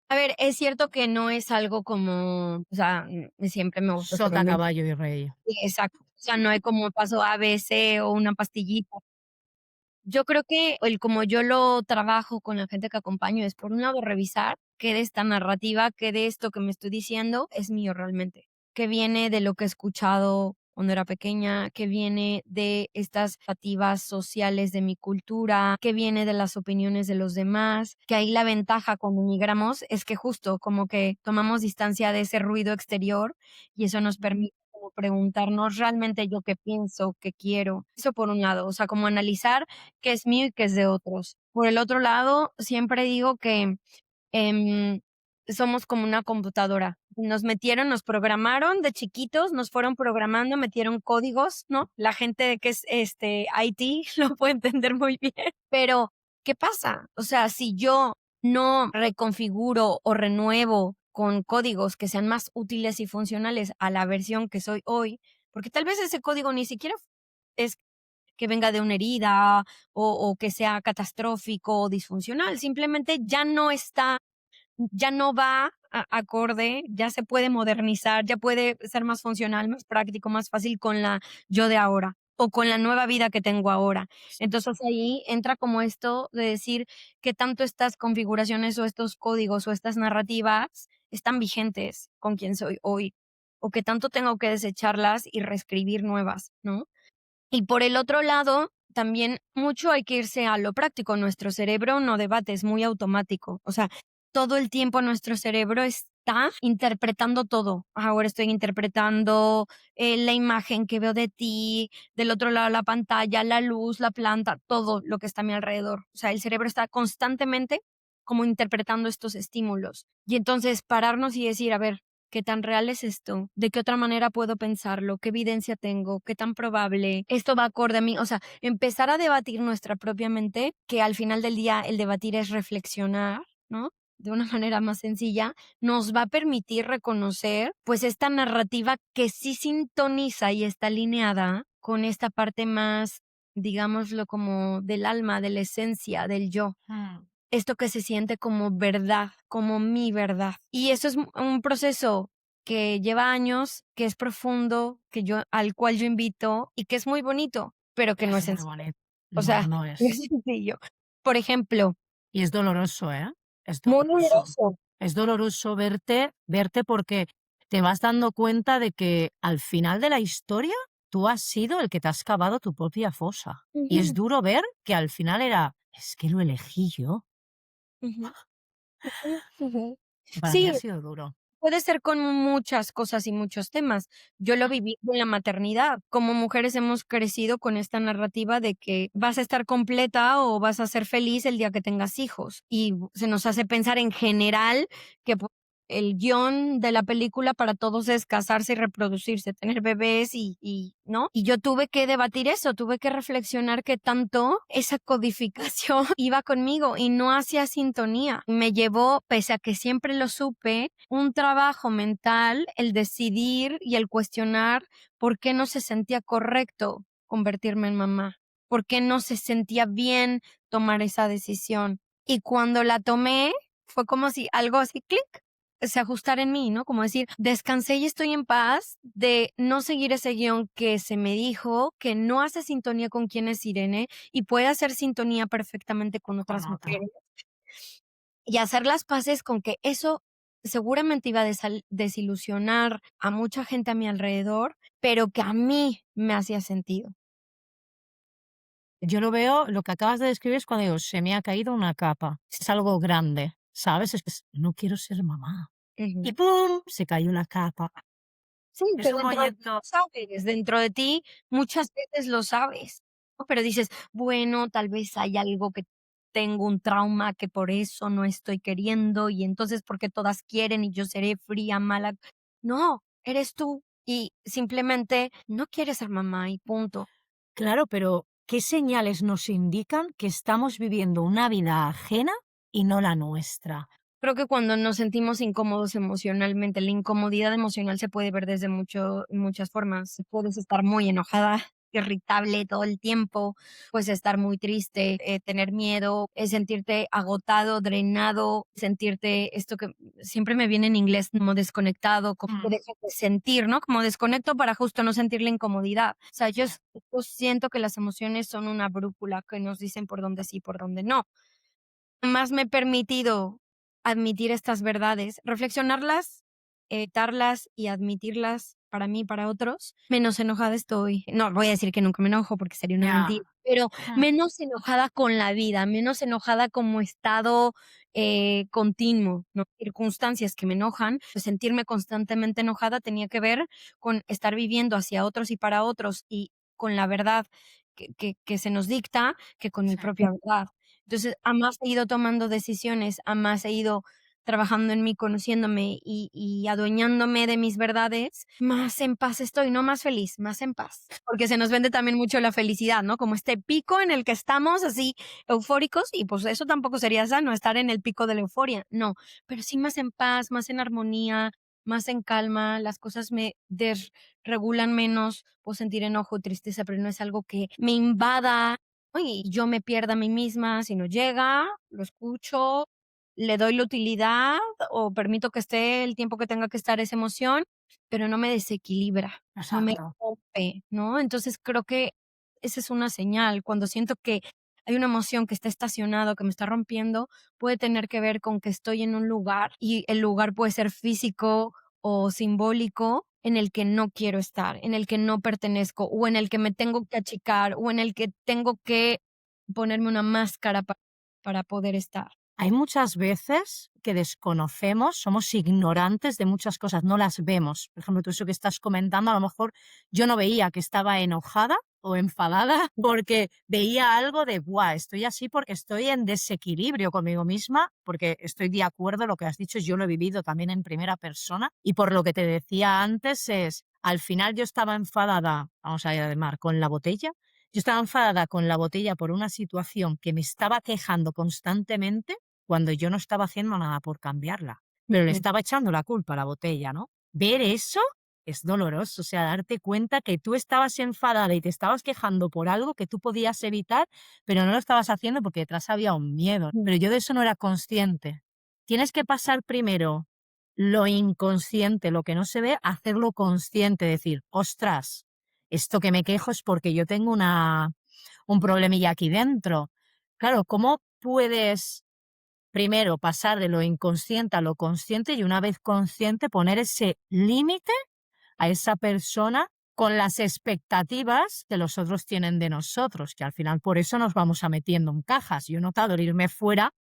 A ver, es cierto que no es algo como, o sea, siempre me gusta hacer Sota, el caballo y rey. sí, exacto. O sea, no hay como paso A, B, C o una pastillita. Yo creo que el como yo lo trabajo con la gente que acompaño es, por un lado, revisar qué de esta narrativa, qué de esto que me estoy diciendo es mío realmente, qué viene de lo que he escuchado cuando era pequeña, qué viene de estas expectativas sociales de mi cultura, qué viene de las opiniones de los demás, que ahí la ventaja cuando migramos es que justo como que tomamos distancia de ese ruido exterior y eso nos permite como preguntarnos realmente yo qué pienso, qué quiero. Eso por un lado, o sea, como analizar qué es mío y qué es de otros. Por el otro lado, siempre digo que em, somos como una computadora. Nos metieron, nos programaron de chiquitos, nos fueron programando, metieron códigos, ¿no? La gente que es IT lo puede entender muy bien. Pero, ¿qué pasa? O sea, si yo no reconfiguro o renuevo con códigos que sean más útiles y funcionales a la versión que soy hoy, porque tal vez ese código ni siquiera es que venga de una herida o que sea catastrófico o disfuncional, simplemente ya no está, ya no va acorde, ya se puede modernizar, ya puede ser más funcional, más práctico, más fácil con la yo de ahora o con la nueva vida que tengo ahora. Entonces ahí entra como esto de decir que tanto estas configuraciones o estos códigos o estas narrativas están vigentes con quien soy hoy o que tanto tengo que desecharlas y reescribir nuevas, ¿no? Y por el otro lado, también mucho hay que irse a lo práctico. Nuestro cerebro no debate, es muy automático. O sea, todo el tiempo nuestro cerebro está interpretando todo. Ahora estoy interpretando la imagen que veo de ti, del otro lado de la pantalla, la luz, la planta, todo lo que está a mi alrededor. O sea, el cerebro está constantemente como interpretando estos estímulos. Y entonces pararnos y decir, a ver, ¿qué tan real es esto? ¿De qué otra manera puedo pensarlo? ¿Qué evidencia tengo? ¿Qué tan probable? ¿Esto va acorde a mí? O sea, empezar a debatir nuestra propia mente, que al final del día el debatir es reflexionar, ¿no? De una manera más sencilla, nos va a permitir reconocer pues esta narrativa que sí sintoniza y está alineada con esta parte más, digámoslo como del alma, de la esencia, del yo esto que se siente como verdad, como mi verdad. Y eso es un proceso que lleva años, que es profundo, al cual yo invito y que es muy bonito, pero que no es Es muy sencillo. bonito. O No, sea, no no es es. sencillo. Por ejemplo, Y es doloroso, ¿eh? Es muy doloroso. doloroso. Es doloroso verte porque te vas dando cuenta de que al final de la historia tú has sido el que te has cavado tu propia fosa. Y es Ujú, duro ver que al final es que lo elegí yo. ujú, ujú, ujú. Para mí ha Sí, sido duro. puede ser con muchas cosas y muchos temas. Yo lo viví con la maternidad. Como mujeres hemos crecido con esta narrativa de que vas a estar completa o vas a ser feliz el día que tengas hijos. Y se nos hace pensar en general que el guión de la película para todos es casarse y reproducirse, tener bebés ¿no? Y yo tuve que debatir eso, tuve que reflexionar que tanto esa codificación iba conmigo y no hacía sintonía. Me llevó, pese a que siempre lo supe, un trabajo mental, el decidir y el cuestionar por qué no se sentía correcto convertirme en mamá, por qué no se sentía bien tomar esa decisión. Y cuando la tomé, fue como si algo así, clic, se ajustara en mí, ¿no? Como decir, descansé y estoy en paz de no seguir ese guión que se me dijo, que no hace sintonía con quién es Irene y puede hacer sintonía perfectamente con Con otras otro. mujeres. Y hacer las paces con que eso seguramente iba a desilusionar a mucha gente a mi alrededor, pero que a mí me hacía sentido. Yo lo veo, lo que acabas de describir es cuando digo, se me ha caído una capa. Es algo grande, ¿sabes? No quiero ser mamá. Y Ujú. ¡pum! Se cayó la capa. Sí, Es que un dentro de ti movimiento. lo sabes, dentro de ti muchas veces lo sabes, ¿no? Pero dices, bueno, tal vez hay algo que tengo un trauma que por eso no estoy queriendo y entonces porque todas quieren y yo seré fría, mala. No, eres tú y simplemente no quieres ser mamá y punto. Claro, pero ¿qué señales nos indican que estamos viviendo una vida ajena y no la nuestra? Creo que cuando nos sentimos incómodos emocionalmente, la incomodidad emocional se puede ver desde muchas formas. Puedes estar muy enojada, irritable todo el tiempo, puedes estar muy triste, tener miedo, sentirte agotado, drenado, sentirte esto que siempre me viene en inglés como desconectado, como que Mm. dejas de sentir, ¿no? Como desconecto para justo no sentir la incomodidad. O sea, yo siento que las emociones son una brújula que nos dicen por dónde sí, por dónde no. Más me he permitido admitir estas verdades, reflexionarlas, editarlas y admitirlas para mí y para otros, menos enojada estoy. No voy a decir que nunca me enojo porque sería una Ya. mentira, pero Mm. menos enojada con la vida, menos enojada como estado continuo, ¿no? Circunstancias que me enojan, pues sentirme constantemente enojada tenía que ver con estar viviendo hacia otros y para otros y con la verdad que se nos dicta que con mi Sí. propia verdad. Entonces, a más he ido tomando decisiones, a más he ido trabajando en mí, conociéndome y adueñándome de mis verdades, más en paz estoy, no más feliz, más en paz. Porque se nos vende también mucho la felicidad, ¿no? Como este pico en el que estamos así eufóricos y pues eso tampoco sería sano, estar en el pico de la euforia, no, pero sí más en paz, más en armonía, más en calma, las cosas me desregulan menos, puedo sentir enojo, tristeza, pero no es algo que me invada y yo me pierda a mí misma, si no llega, lo escucho, le doy la utilidad o permito que esté el tiempo que tenga que estar esa emoción, pero no me desequilibra, no me Exacto. rompe, ¿no? Entonces creo que esa es una señal. Cuando siento que hay una emoción que está estacionado, que me está rompiendo, puede tener que ver con que estoy en un lugar y el lugar puede ser físico o simbólico en el que no quiero estar, en el que no pertenezco o en el que me tengo que achicar o en el que tengo que ponerme una máscara para poder estar. Hay muchas veces que desconocemos, somos ignorantes de muchas cosas, no las vemos. Por ejemplo, tú eso que estás comentando, a lo mejor yo no veía que estaba enojada o enfadada porque veía algo de, ¡buah! Estoy así porque estoy en desequilibrio conmigo misma, porque estoy de acuerdo, lo que has dicho, yo lo he vivido también en primera persona. Y por lo que te decía antes es, al final yo estaba enfadada, vamos a ir de mar, con la botella. Yo estaba enfadada con la botella por una situación que me estaba quejando constantemente cuando yo no estaba haciendo nada por cambiarla, pero le Ujú. estaba echando la culpa a la botella, ¿no? Ver eso es doloroso, o sea, darte cuenta que tú estabas enfadada y te estabas quejando por algo que tú podías evitar, pero no lo estabas haciendo porque detrás había un miedo. Pero yo de eso no era consciente. Tienes que pasar primero lo inconsciente, lo que no se ve, a hacerlo consciente, decir, ostras, esto que me quejo es porque yo tengo un problemilla aquí dentro. Claro, ¿cómo puedes primero pasar de lo inconsciente a lo consciente y una vez consciente poner ese límite a esa persona con las expectativas que los otros tienen de nosotros, que al final por eso nos vamos a metiendo en cajas. Yo he notado al irme fuera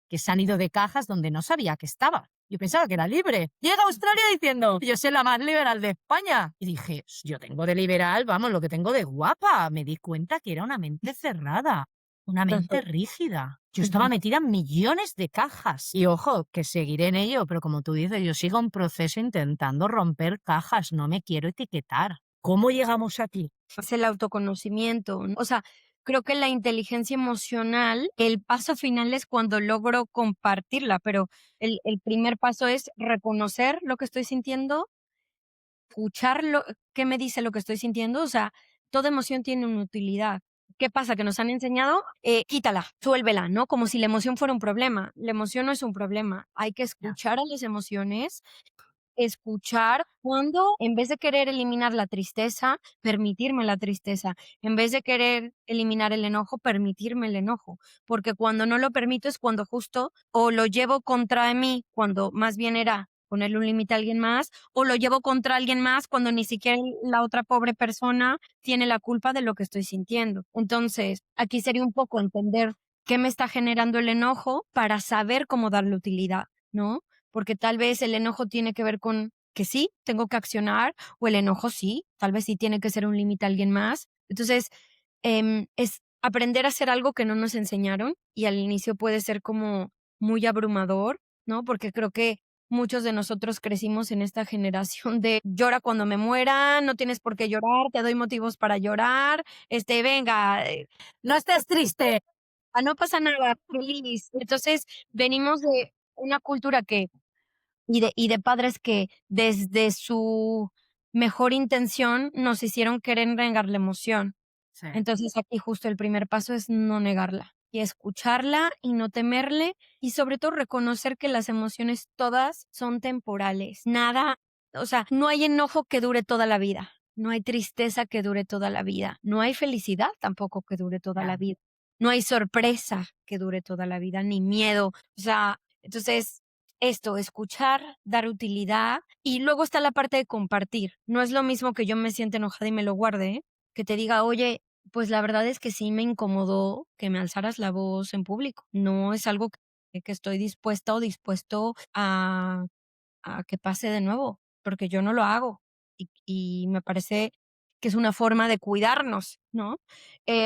que se han ido de cajas donde no sabía que estaba. Yo pensaba que era libre. Llega a Australia diciendo, yo soy la más liberal de España. Y dije, yo tengo de liberal, vamos, lo que tengo de guapa. Me di cuenta que era una mente cerrada, una mente rígida. Yo estaba metida en millones de cajas. Y ojo, que seguiré en ello, pero como tú dices, yo sigo en proceso intentando romper cajas, no me quiero etiquetar. ¿Cómo llegamos aquí? Es el autoconocimiento, ¿no? O sea, creo que la inteligencia emocional, el paso final es cuando logro compartirla, pero el primer paso es reconocer lo que estoy sintiendo, escuchar qué me dice lo que estoy sintiendo. O sea, toda emoción tiene una utilidad. ¿Qué pasa? Que nos han enseñado, quítala, suélvela, ¿no? Como si la emoción fuera un problema. La emoción no es un problema. Hay que escuchar a las emociones, escuchar cuando, en vez de querer eliminar la tristeza, permitirme la tristeza, en vez de querer eliminar el enojo, permitirme el enojo, porque cuando no lo permito es cuando justo o lo llevo contra mí, cuando más bien era ponerle un límite a alguien más, o lo llevo contra alguien más cuando ni siquiera la otra pobre persona tiene la culpa de lo que estoy sintiendo. Entonces, aquí sería un poco entender qué me está generando el enojo para saber cómo darle utilidad, ¿no? Porque tal vez el enojo tiene que ver con que sí, tengo que accionar, o el enojo sí, tal vez sí tiene que ser un límite a alguien más. Entonces, es aprender a hacer algo que no nos enseñaron y al inicio puede ser como muy abrumador, ¿no? Porque creo que muchos de nosotros crecimos en esta generación de llora cuando me muera, no tienes por qué llorar, te doy motivos para llorar, venga, No estés triste. no pasa nada, feliz. Entonces, venimos de una cultura que y de padres que desde su mejor intención nos hicieron querer negar la emoción. Sí. Entonces, aquí justo el primer paso es no negarla y escucharla y no temerle y sobre todo reconocer que las emociones todas son temporales. Nada, o sea, no hay enojo que dure toda la vida, no hay tristeza que dure toda la vida, no hay felicidad tampoco que dure toda la vida, no hay sorpresa que dure toda la vida, ni miedo. O sea, entonces esto, escuchar, dar utilidad y luego está la parte de compartir. No es lo mismo que yo me sienta enojada y me lo guarde, ¿eh? Que te diga, oye, pues la verdad es que sí me incomodó que me alzaras la voz en público. No es algo que estoy dispuesta o dispuesto a que pase de nuevo, porque yo no lo hago. Y me parece que es una forma de cuidarnos, ¿no?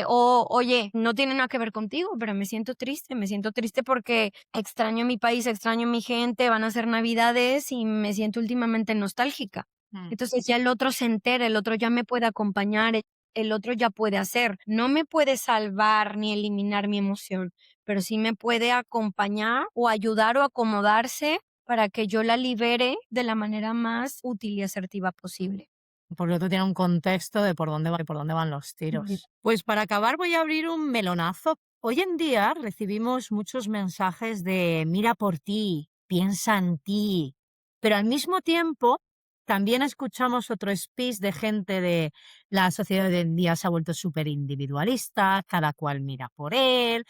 Oye, no tiene nada que ver contigo, pero me siento triste porque extraño mi país, extraño mi gente, van a ser Navidades y me siento últimamente nostálgica. Entonces ya el otro se entera, el otro ya me puede acompañar, el otro ya puede hacer. No me puede salvar ni eliminar mi emoción, pero sí me puede acompañar o ayudar o acomodarse para que yo la libere de la manera más útil y asertiva posible. Porque otro tiene un contexto de por dónde va y por dónde van los Ujú. tiros. Pues para acabar voy a abrir un melonazo. Hoy en día recibimos muchos mensajes de mira por ti, piensa en ti, pero al mismo tiempo también escuchamos otro speech de gente de la sociedad de hoy en día se ha vuelto súper individualista, cada cual mira por él.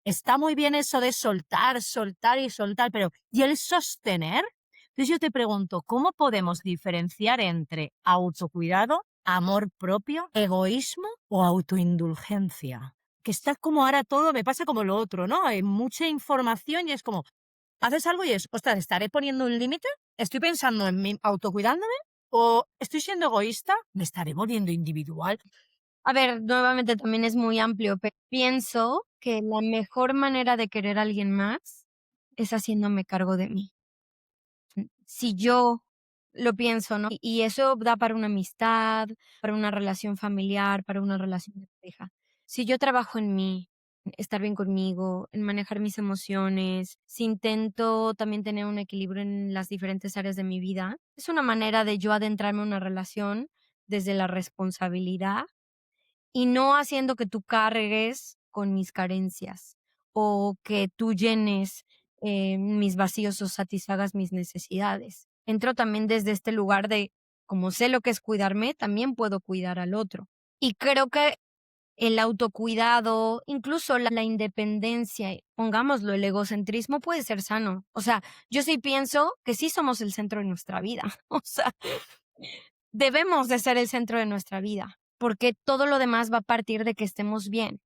Está muy bien eso de soltar, soltar y soltar, pero ¿y el sostener? Entonces yo te pregunto, ¿cómo podemos diferenciar entre autocuidado, amor propio, egoísmo o autoindulgencia? Que está como ahora todo, me pasa como lo otro, ¿no? Hay mucha información y es como, haces algo y es, ostras, ¿estaré poniendo un límite? ¿Estoy pensando en mí, autocuidándome? ¿O estoy siendo egoísta? ¿Me estaré volviendo individual? A ver, nuevamente también es muy amplio, pero pienso que la mejor manera de querer a alguien más es haciéndome cargo de mí. Si yo lo pienso, ¿no? Y eso da para una amistad, para una relación familiar, para una relación de pareja. Si yo trabajo en mí, en estar bien conmigo, en manejar mis emociones, si intento también tener un equilibrio en las diferentes áreas de mi vida, es una manera de yo adentrarme en una relación desde la responsabilidad y no haciendo que tú cargues con mis carencias o que tú llenes mis vacíos o satisfagas mis necesidades. Entro también desde este lugar de, como sé lo que es cuidarme, también puedo cuidar al otro. Y creo que el autocuidado, incluso la independencia, pongámoslo, el egocentrismo puede ser sano. O sea, yo sí pienso que sí somos el centro de nuestra vida. O sea, debemos de ser el centro de nuestra vida, porque todo lo demás va a partir de que estemos bien.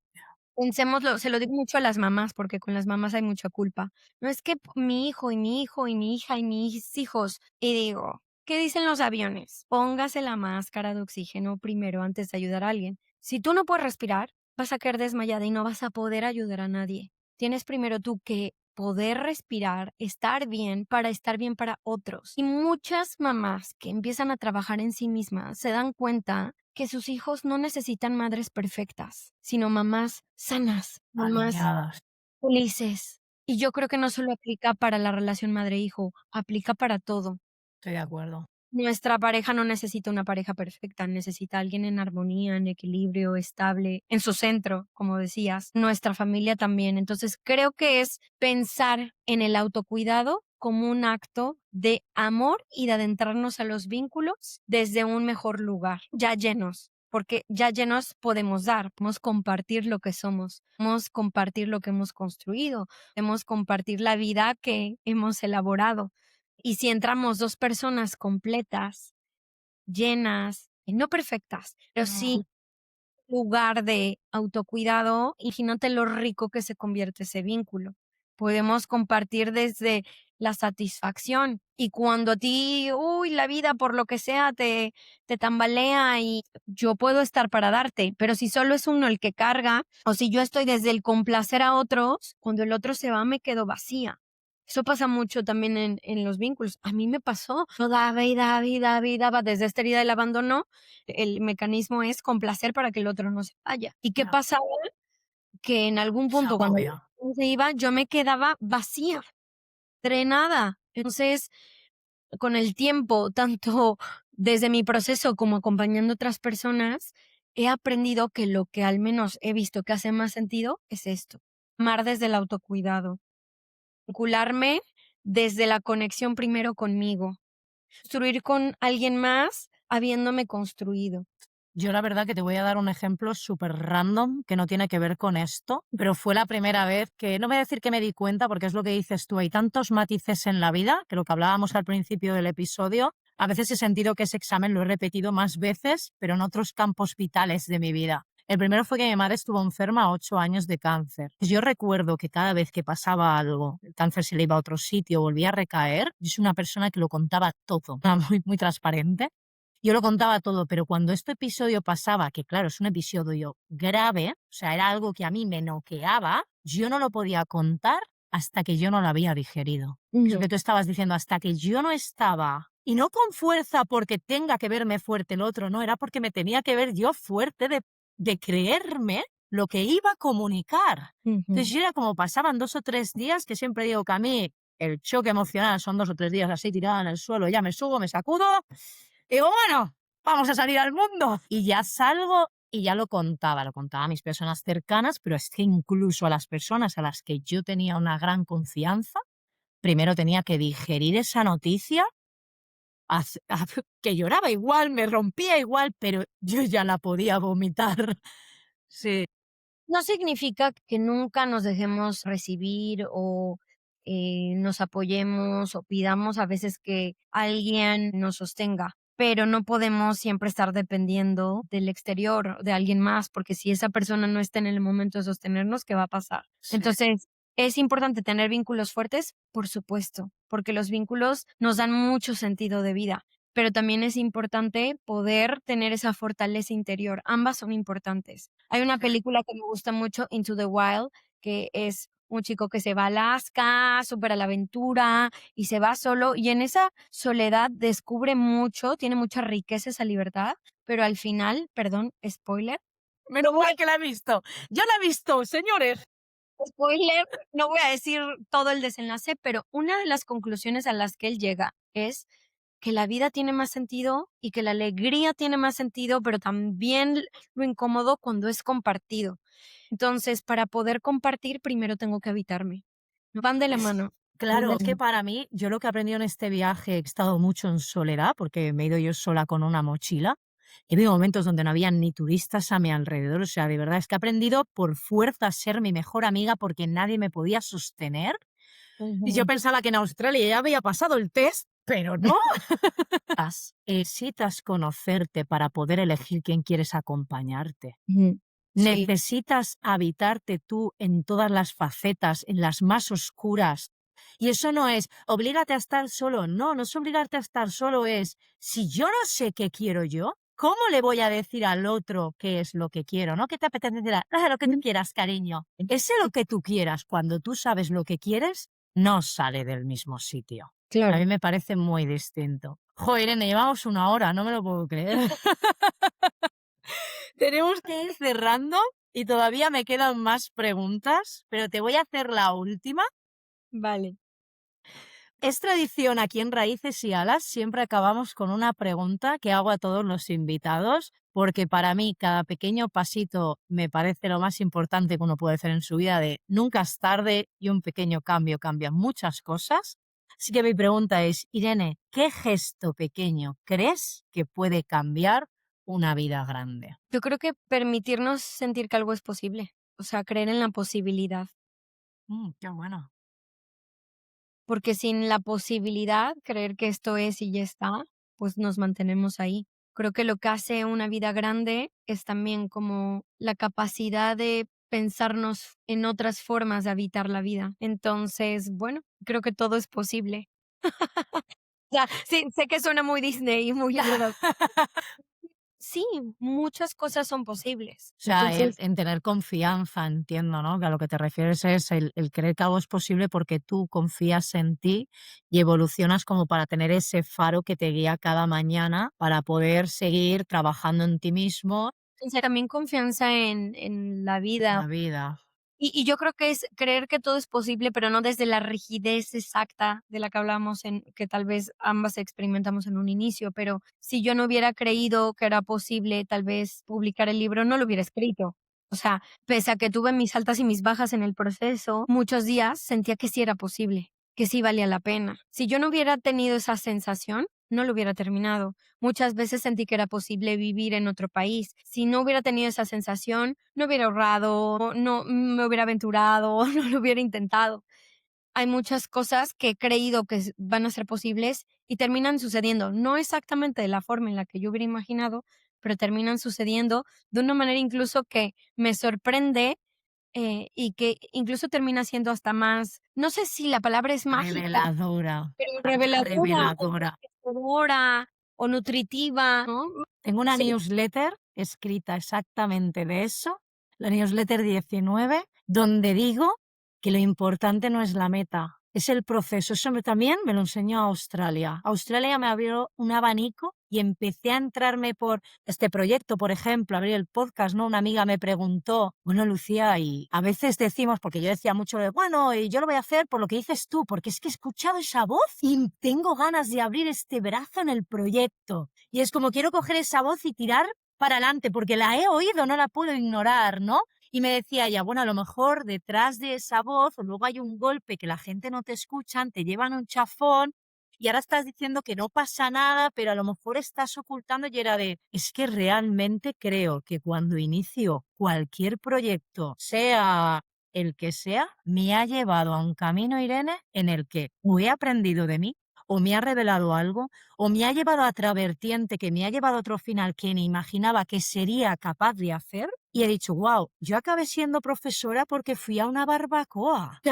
Pensémoslo, se lo digo mucho a las mamás, porque con las mamás hay mucha culpa. No es que mi hijo y mi hijo y mi hija y mis hijos. Y digo, ¿qué dicen los aviones? Póngase la máscara de oxígeno primero antes de ayudar a alguien. Si tú no puedes respirar, vas a caer desmayada y no vas a poder ayudar a nadie. Tienes primero tú que poder respirar, estar bien para otros. Y muchas mamás que empiezan a trabajar en sí mismas se dan cuenta que sus hijos no necesitan madres perfectas, sino mamás sanas, mamás Alineadas. felices. Y yo creo que no solo aplica para la relación madre-hijo, aplica para todo. Estoy de acuerdo. Nuestra pareja no necesita una pareja perfecta, necesita alguien en armonía, en equilibrio, estable, en su centro, como decías. Nuestra familia también. Entonces creo que es pensar en el autocuidado como un acto de amor y de adentrarnos a los vínculos desde un mejor lugar, ya llenos. Porque ya llenos podemos dar, podemos compartir lo que somos, podemos compartir lo que hemos construido, podemos compartir la vida que hemos elaborado. Y si entramos dos personas completas, llenas, no perfectas, pero sí lugar de autocuidado, imagínate lo rico que se convierte ese vínculo. Podemos compartir desde la satisfacción y cuando a ti, la vida por lo que sea te tambalea y yo puedo estar para darte, pero si solo es uno el que carga o si yo estoy desde el complacer a otros, cuando el otro se va me quedo vacía. Eso pasa mucho también en los vínculos. A mí me pasó. Yo daba y daba y daba y daba desde esta herida del abandono. El mecanismo es complacer para que el otro no se vaya. ¿Y qué Ya. pasaba? Que en algún Se punto cuando agobia. se iba, yo me quedaba vacía, drenada. Entonces, con el tiempo, tanto desde mi proceso como acompañando a otras personas, he aprendido que lo que al menos he visto que hace más sentido es esto. Amar desde el autocuidado. Vincularme desde la conexión primero conmigo. Construir con alguien más habiéndome construido. Yo la verdad que te voy a dar un ejemplo súper random que no tiene que ver con esto, pero fue la primera vez que, no voy a decir que me di cuenta, porque es lo que dices tú, hay tantos matices en la vida, que lo que hablábamos al principio del episodio, a veces he sentido que ese examen lo he repetido más veces, pero en otros campos vitales de mi vida. El primero fue que mi madre estuvo enferma 8 años de cáncer. Yo recuerdo que cada vez que pasaba algo, el cáncer se le iba a otro sitio, volvía a recaer, yo soy una persona que lo contaba todo, muy, muy transparente. Yo lo contaba todo, pero cuando este episodio pasaba, que claro, es un episodio grave, o sea, era algo que a mí me noqueaba, yo no lo podía contar hasta que yo no lo había digerido. Eso que tú estabas diciendo, hasta que yo no estaba, y no con fuerza porque tenga que verme fuerte el otro, no, era porque me tenía que ver yo fuerte de creerme lo que iba a comunicar. Entonces yo era como pasaban 2 o 3 días, que siempre digo que a mí el choque emocional son 2 o 3 días así tirada en el suelo, ya me subo, me sacudo. Digo, bueno, vamos a salir al mundo. Y ya salgo y ya lo contaba a mis personas cercanas, pero es que incluso a las personas a las que yo tenía una gran confianza, primero tenía que digerir esa noticia, que lloraba igual, me rompía igual, pero yo ya la podía vomitar. Sí. No significa que nunca nos dejemos recibir o nos apoyemos o pidamos a veces que alguien nos sostenga, pero no podemos siempre estar dependiendo del exterior, de alguien más, porque si esa persona no está en el momento de sostenernos, ¿qué va a pasar? Sí. Entonces, ¿es importante tener vínculos fuertes? Por supuesto, porque los vínculos nos dan mucho sentido de vida, pero también es importante poder tener esa fortaleza interior. Ambas son importantes. Hay una película que me gusta mucho, Into the Wild, que es un chico que se va a Alaska, súper a la aventura y se va solo y en esa soledad descubre mucho, tiene mucha riqueza esa libertad, pero al final, perdón, spoiler, Menos mal que la he visto. Yo la he visto, señores. spoiler, no voy a decir todo el desenlace, pero una de las conclusiones a las que él llega es que la vida tiene más sentido y que la alegría tiene más sentido, pero también lo incómodo cuando es compartido. Entonces, para poder compartir, primero tengo que habitarme. Van de la mano. Claro, es que para mí, yo lo que he aprendido en este viaje, he estado mucho en soledad, porque me he ido yo sola con una mochila. He habido momentos donde no había ni turistas a mi alrededor, o sea, de verdad, es que he aprendido por fuerza a ser mi mejor amiga porque nadie me podía sostener. Y yo pensaba que en Australia ya había pasado el test pero no. Necesitas conocerte para poder elegir quién quieres acompañarte. Ujú. Sí, Necesitas habitarte tú en todas las facetas, en las más oscuras. Y eso no es oblígate a estar solo. No, no es obligarte a estar solo. Es, si yo no sé qué quiero yo, ¿cómo le voy a decir al otro qué es lo que quiero? ¿No? ¿Qué te apetece decir? Haz lo que tú quieras, cariño. Ese lo que tú quieras, cuando tú sabes lo que quieres, no sale del mismo sitio. A claro. mí me parece muy distinto. Joder, Irene, llevamos 1 hora, no me lo puedo creer. Tenemos que ir cerrando y todavía me quedan más preguntas, pero te voy a hacer la última. Vale. Es tradición aquí en Raíces y Alas, siempre acabamos con una pregunta que hago a todos los invitados, porque para mí cada pequeño pasito me parece lo más importante que uno puede hacer en su vida, de nunca es tarde y un pequeño cambio cambia muchas cosas. Así que mi pregunta es, Irene, ¿qué gesto pequeño crees que puede cambiar una vida grande? Yo creo que permitirnos sentir que algo es posible, o sea, creer en la posibilidad, Qué bueno. porque sin la posibilidad, creer que esto es y ya está, pues nos mantenemos ahí. Creo que lo que hace una vida grande es también como la capacidad de pensarnos en otras formas de habitar la vida. Entonces, bueno, creo que todo es posible. O sea, sí, sé que suena muy Disney y muy verdad. Sí, muchas cosas son posibles. O sea, Entonces, en tener confianza, entiendo, ¿no? Que a lo que te refieres es el creer que algo es posible porque tú confías en ti y evolucionas como para tener ese faro que te guía cada mañana para poder seguir trabajando en ti mismo, también confianza en la en vida. la vida. Y yo creo que es creer que todo es posible, pero no desde la rigidez exacta de la que hablamos en que tal vez ambas experimentamos en un inicio, pero si yo no hubiera creído que era posible, tal vez, publicar el libro, no lo hubiera escrito. O sea, pese a que tuve mis altas y mis bajas en el proceso, muchos días sentía que sí era posible, que sí valía la pena. Si yo no hubiera tenido esa sensación, no lo hubiera terminado. Muchas veces sentí que era posible vivir en otro país. Si no hubiera tenido esa sensación, no hubiera ahorrado, no me hubiera aventurado, no lo hubiera intentado. Hay muchas cosas que he creído que van a ser posibles y terminan sucediendo, no exactamente de la forma en la que yo hubiera imaginado, pero terminan sucediendo de una manera incluso que me sorprende, y que incluso termina siendo hasta más, no sé si la palabra es mágica, Reveladora, pero reveladora o reveladora. enriquecedora o nutritiva, ¿no? Tengo una Sí, newsletter escrita exactamente de eso, la newsletter 19, donde digo que lo importante no es la meta, es el proceso. Eso también me lo enseñó Australia. Australia me abrió un abanico y empecé a entrarme por este proyecto, por ejemplo, abrir el podcast, ¿no? Una amiga me preguntó, bueno, Lucía, y a veces decimos, porque yo decía mucho de, bueno, y yo lo voy a hacer por lo que dices tú, porque es que he escuchado esa voz y tengo ganas de abrir este brazo en el proyecto. Y es como quiero coger esa voz y tirar para adelante, porque la he oído, no la puedo ignorar, ¿no? Y me decía ella, bueno, a lo mejor detrás de esa voz, o luego hay un golpe que la gente no te escuchan, te llevan un chafón, y ahora estás diciendo que no pasa nada, pero a lo mejor estás ocultando y era de, es que realmente creo que cuando inicio cualquier proyecto, sea el que sea, me ha llevado a un camino, Irene, en el que o he aprendido de mí, o me ha revelado algo, o me ha llevado a otra vertiente que me ha llevado a otro final que ni imaginaba que sería capaz de hacer. Y he dicho, wow, yo acabé siendo profesora porque fui a una barbacoa.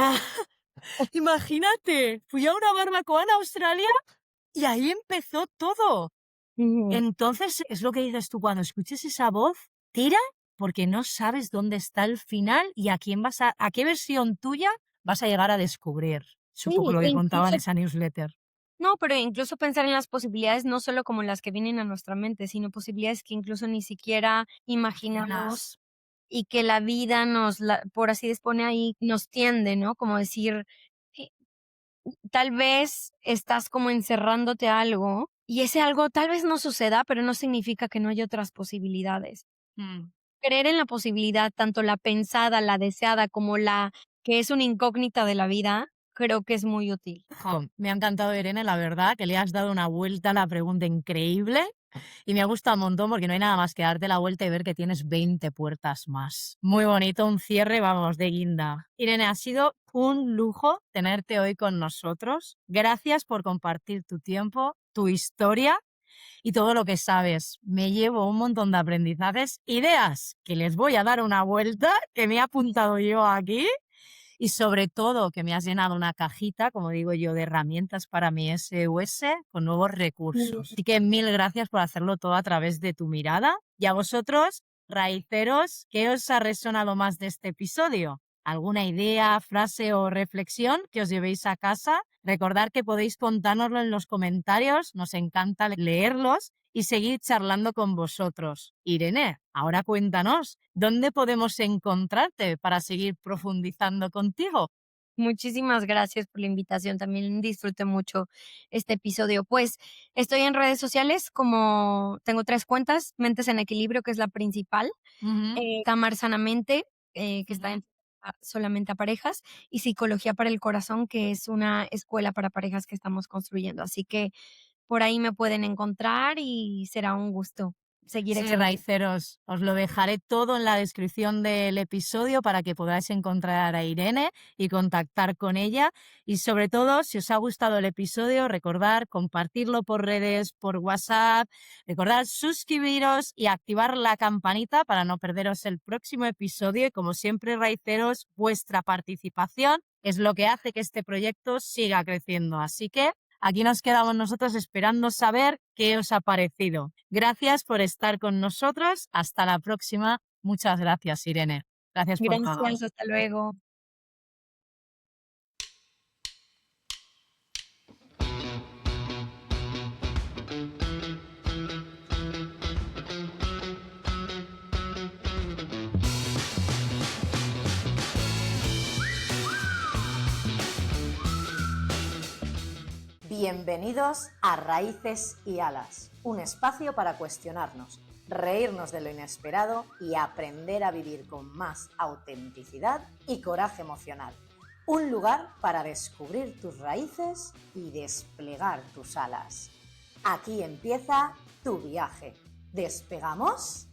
Imagínate, fui a una barbacoa en Australia y ahí empezó todo. ujú. Entonces, es lo que dices tú, cuando escuches esa voz, tira porque no sabes dónde está el final y a quién a qué versión tuya vas a llegar a descubrir. Es un poco Sí, lo e que contaba en incluso esa newsletter. no, pero incluso pensar en las posibilidades, no solo como las que vienen a nuestra mente, sino posibilidades que incluso ni siquiera imaginamos Imaginas. y que la vida nos la por así dispone ahí, nos tiende, ¿no? Como decir, eh, tal vez estás como encerrándote a algo y ese algo tal vez no suceda, pero no significa que no haya otras posibilidades. Mm. Creer en la posibilidad, tanto la pensada, la deseada, como la que es una incógnita de la vida, creo que es muy útil. Jo, me ha encantado, Irene, la verdad, que le has dado una vuelta a la pregunta increíble y me ha gustado un montón porque no hay nada más que darte la vuelta y ver que tienes 20 puertas más. Muy bonito, un cierre, vamos, de guinda. Irene, ha sido un lujo tenerte hoy con nosotros. Gracias por compartir tu tiempo, tu historia y todo lo que sabes. Me llevo un montón de aprendizajes, ideas que les voy a dar una vuelta, que me he apuntado yo aquí. Y sobre todo que me has llenado una cajita, como digo yo, de herramientas para mi SOS con nuevos recursos. Así que mil gracias por hacerlo todo a través de tu mirada. Y a vosotros, raiceros, ¿qué os ha resonado más de este episodio? ¿Alguna idea, frase o reflexión que os llevéis a casa? Recordad que podéis contárnoslo en los comentarios, nos encanta leerlos y seguir charlando con vosotros. Irene, ahora cuéntanos, ¿dónde podemos encontrarte para seguir profundizando contigo? Muchísimas gracias por la invitación. También disfruté mucho este episodio. Pues estoy en redes sociales tengo 3 cuentas, Mentes en Equilibrio, que es la principal, Amar Sanamente, que está solamente a parejas, y Psicología para el Corazón, que es una escuela para parejas que estamos construyendo. Así que por ahí me pueden encontrar y será un gusto seguir Sí, raiceros, os lo dejaré todo en la descripción del episodio para que podáis encontrar a Irene y contactar con ella. Y sobre todo, si os ha gustado el episodio, recordad compartirlo por redes, por WhatsApp, recordad suscribiros y activar la campanita para no perderos el próximo episodio. Y como siempre, raiceros, vuestra participación es lo que hace que este proyecto siga creciendo. Así que aquí nos quedamos nosotros esperando saber qué os ha parecido. Gracias por estar con nosotros. Hasta la próxima. Muchas gracias, Irene. Gracias por todo. Gracias, hasta luego. Bienvenidos a Raíces y Alas, un espacio para cuestionarnos, reírnos de lo inesperado y aprender a vivir con más autenticidad y coraje emocional. Un lugar para descubrir tus raíces y desplegar tus alas. Aquí empieza tu viaje. ¿Despegamos?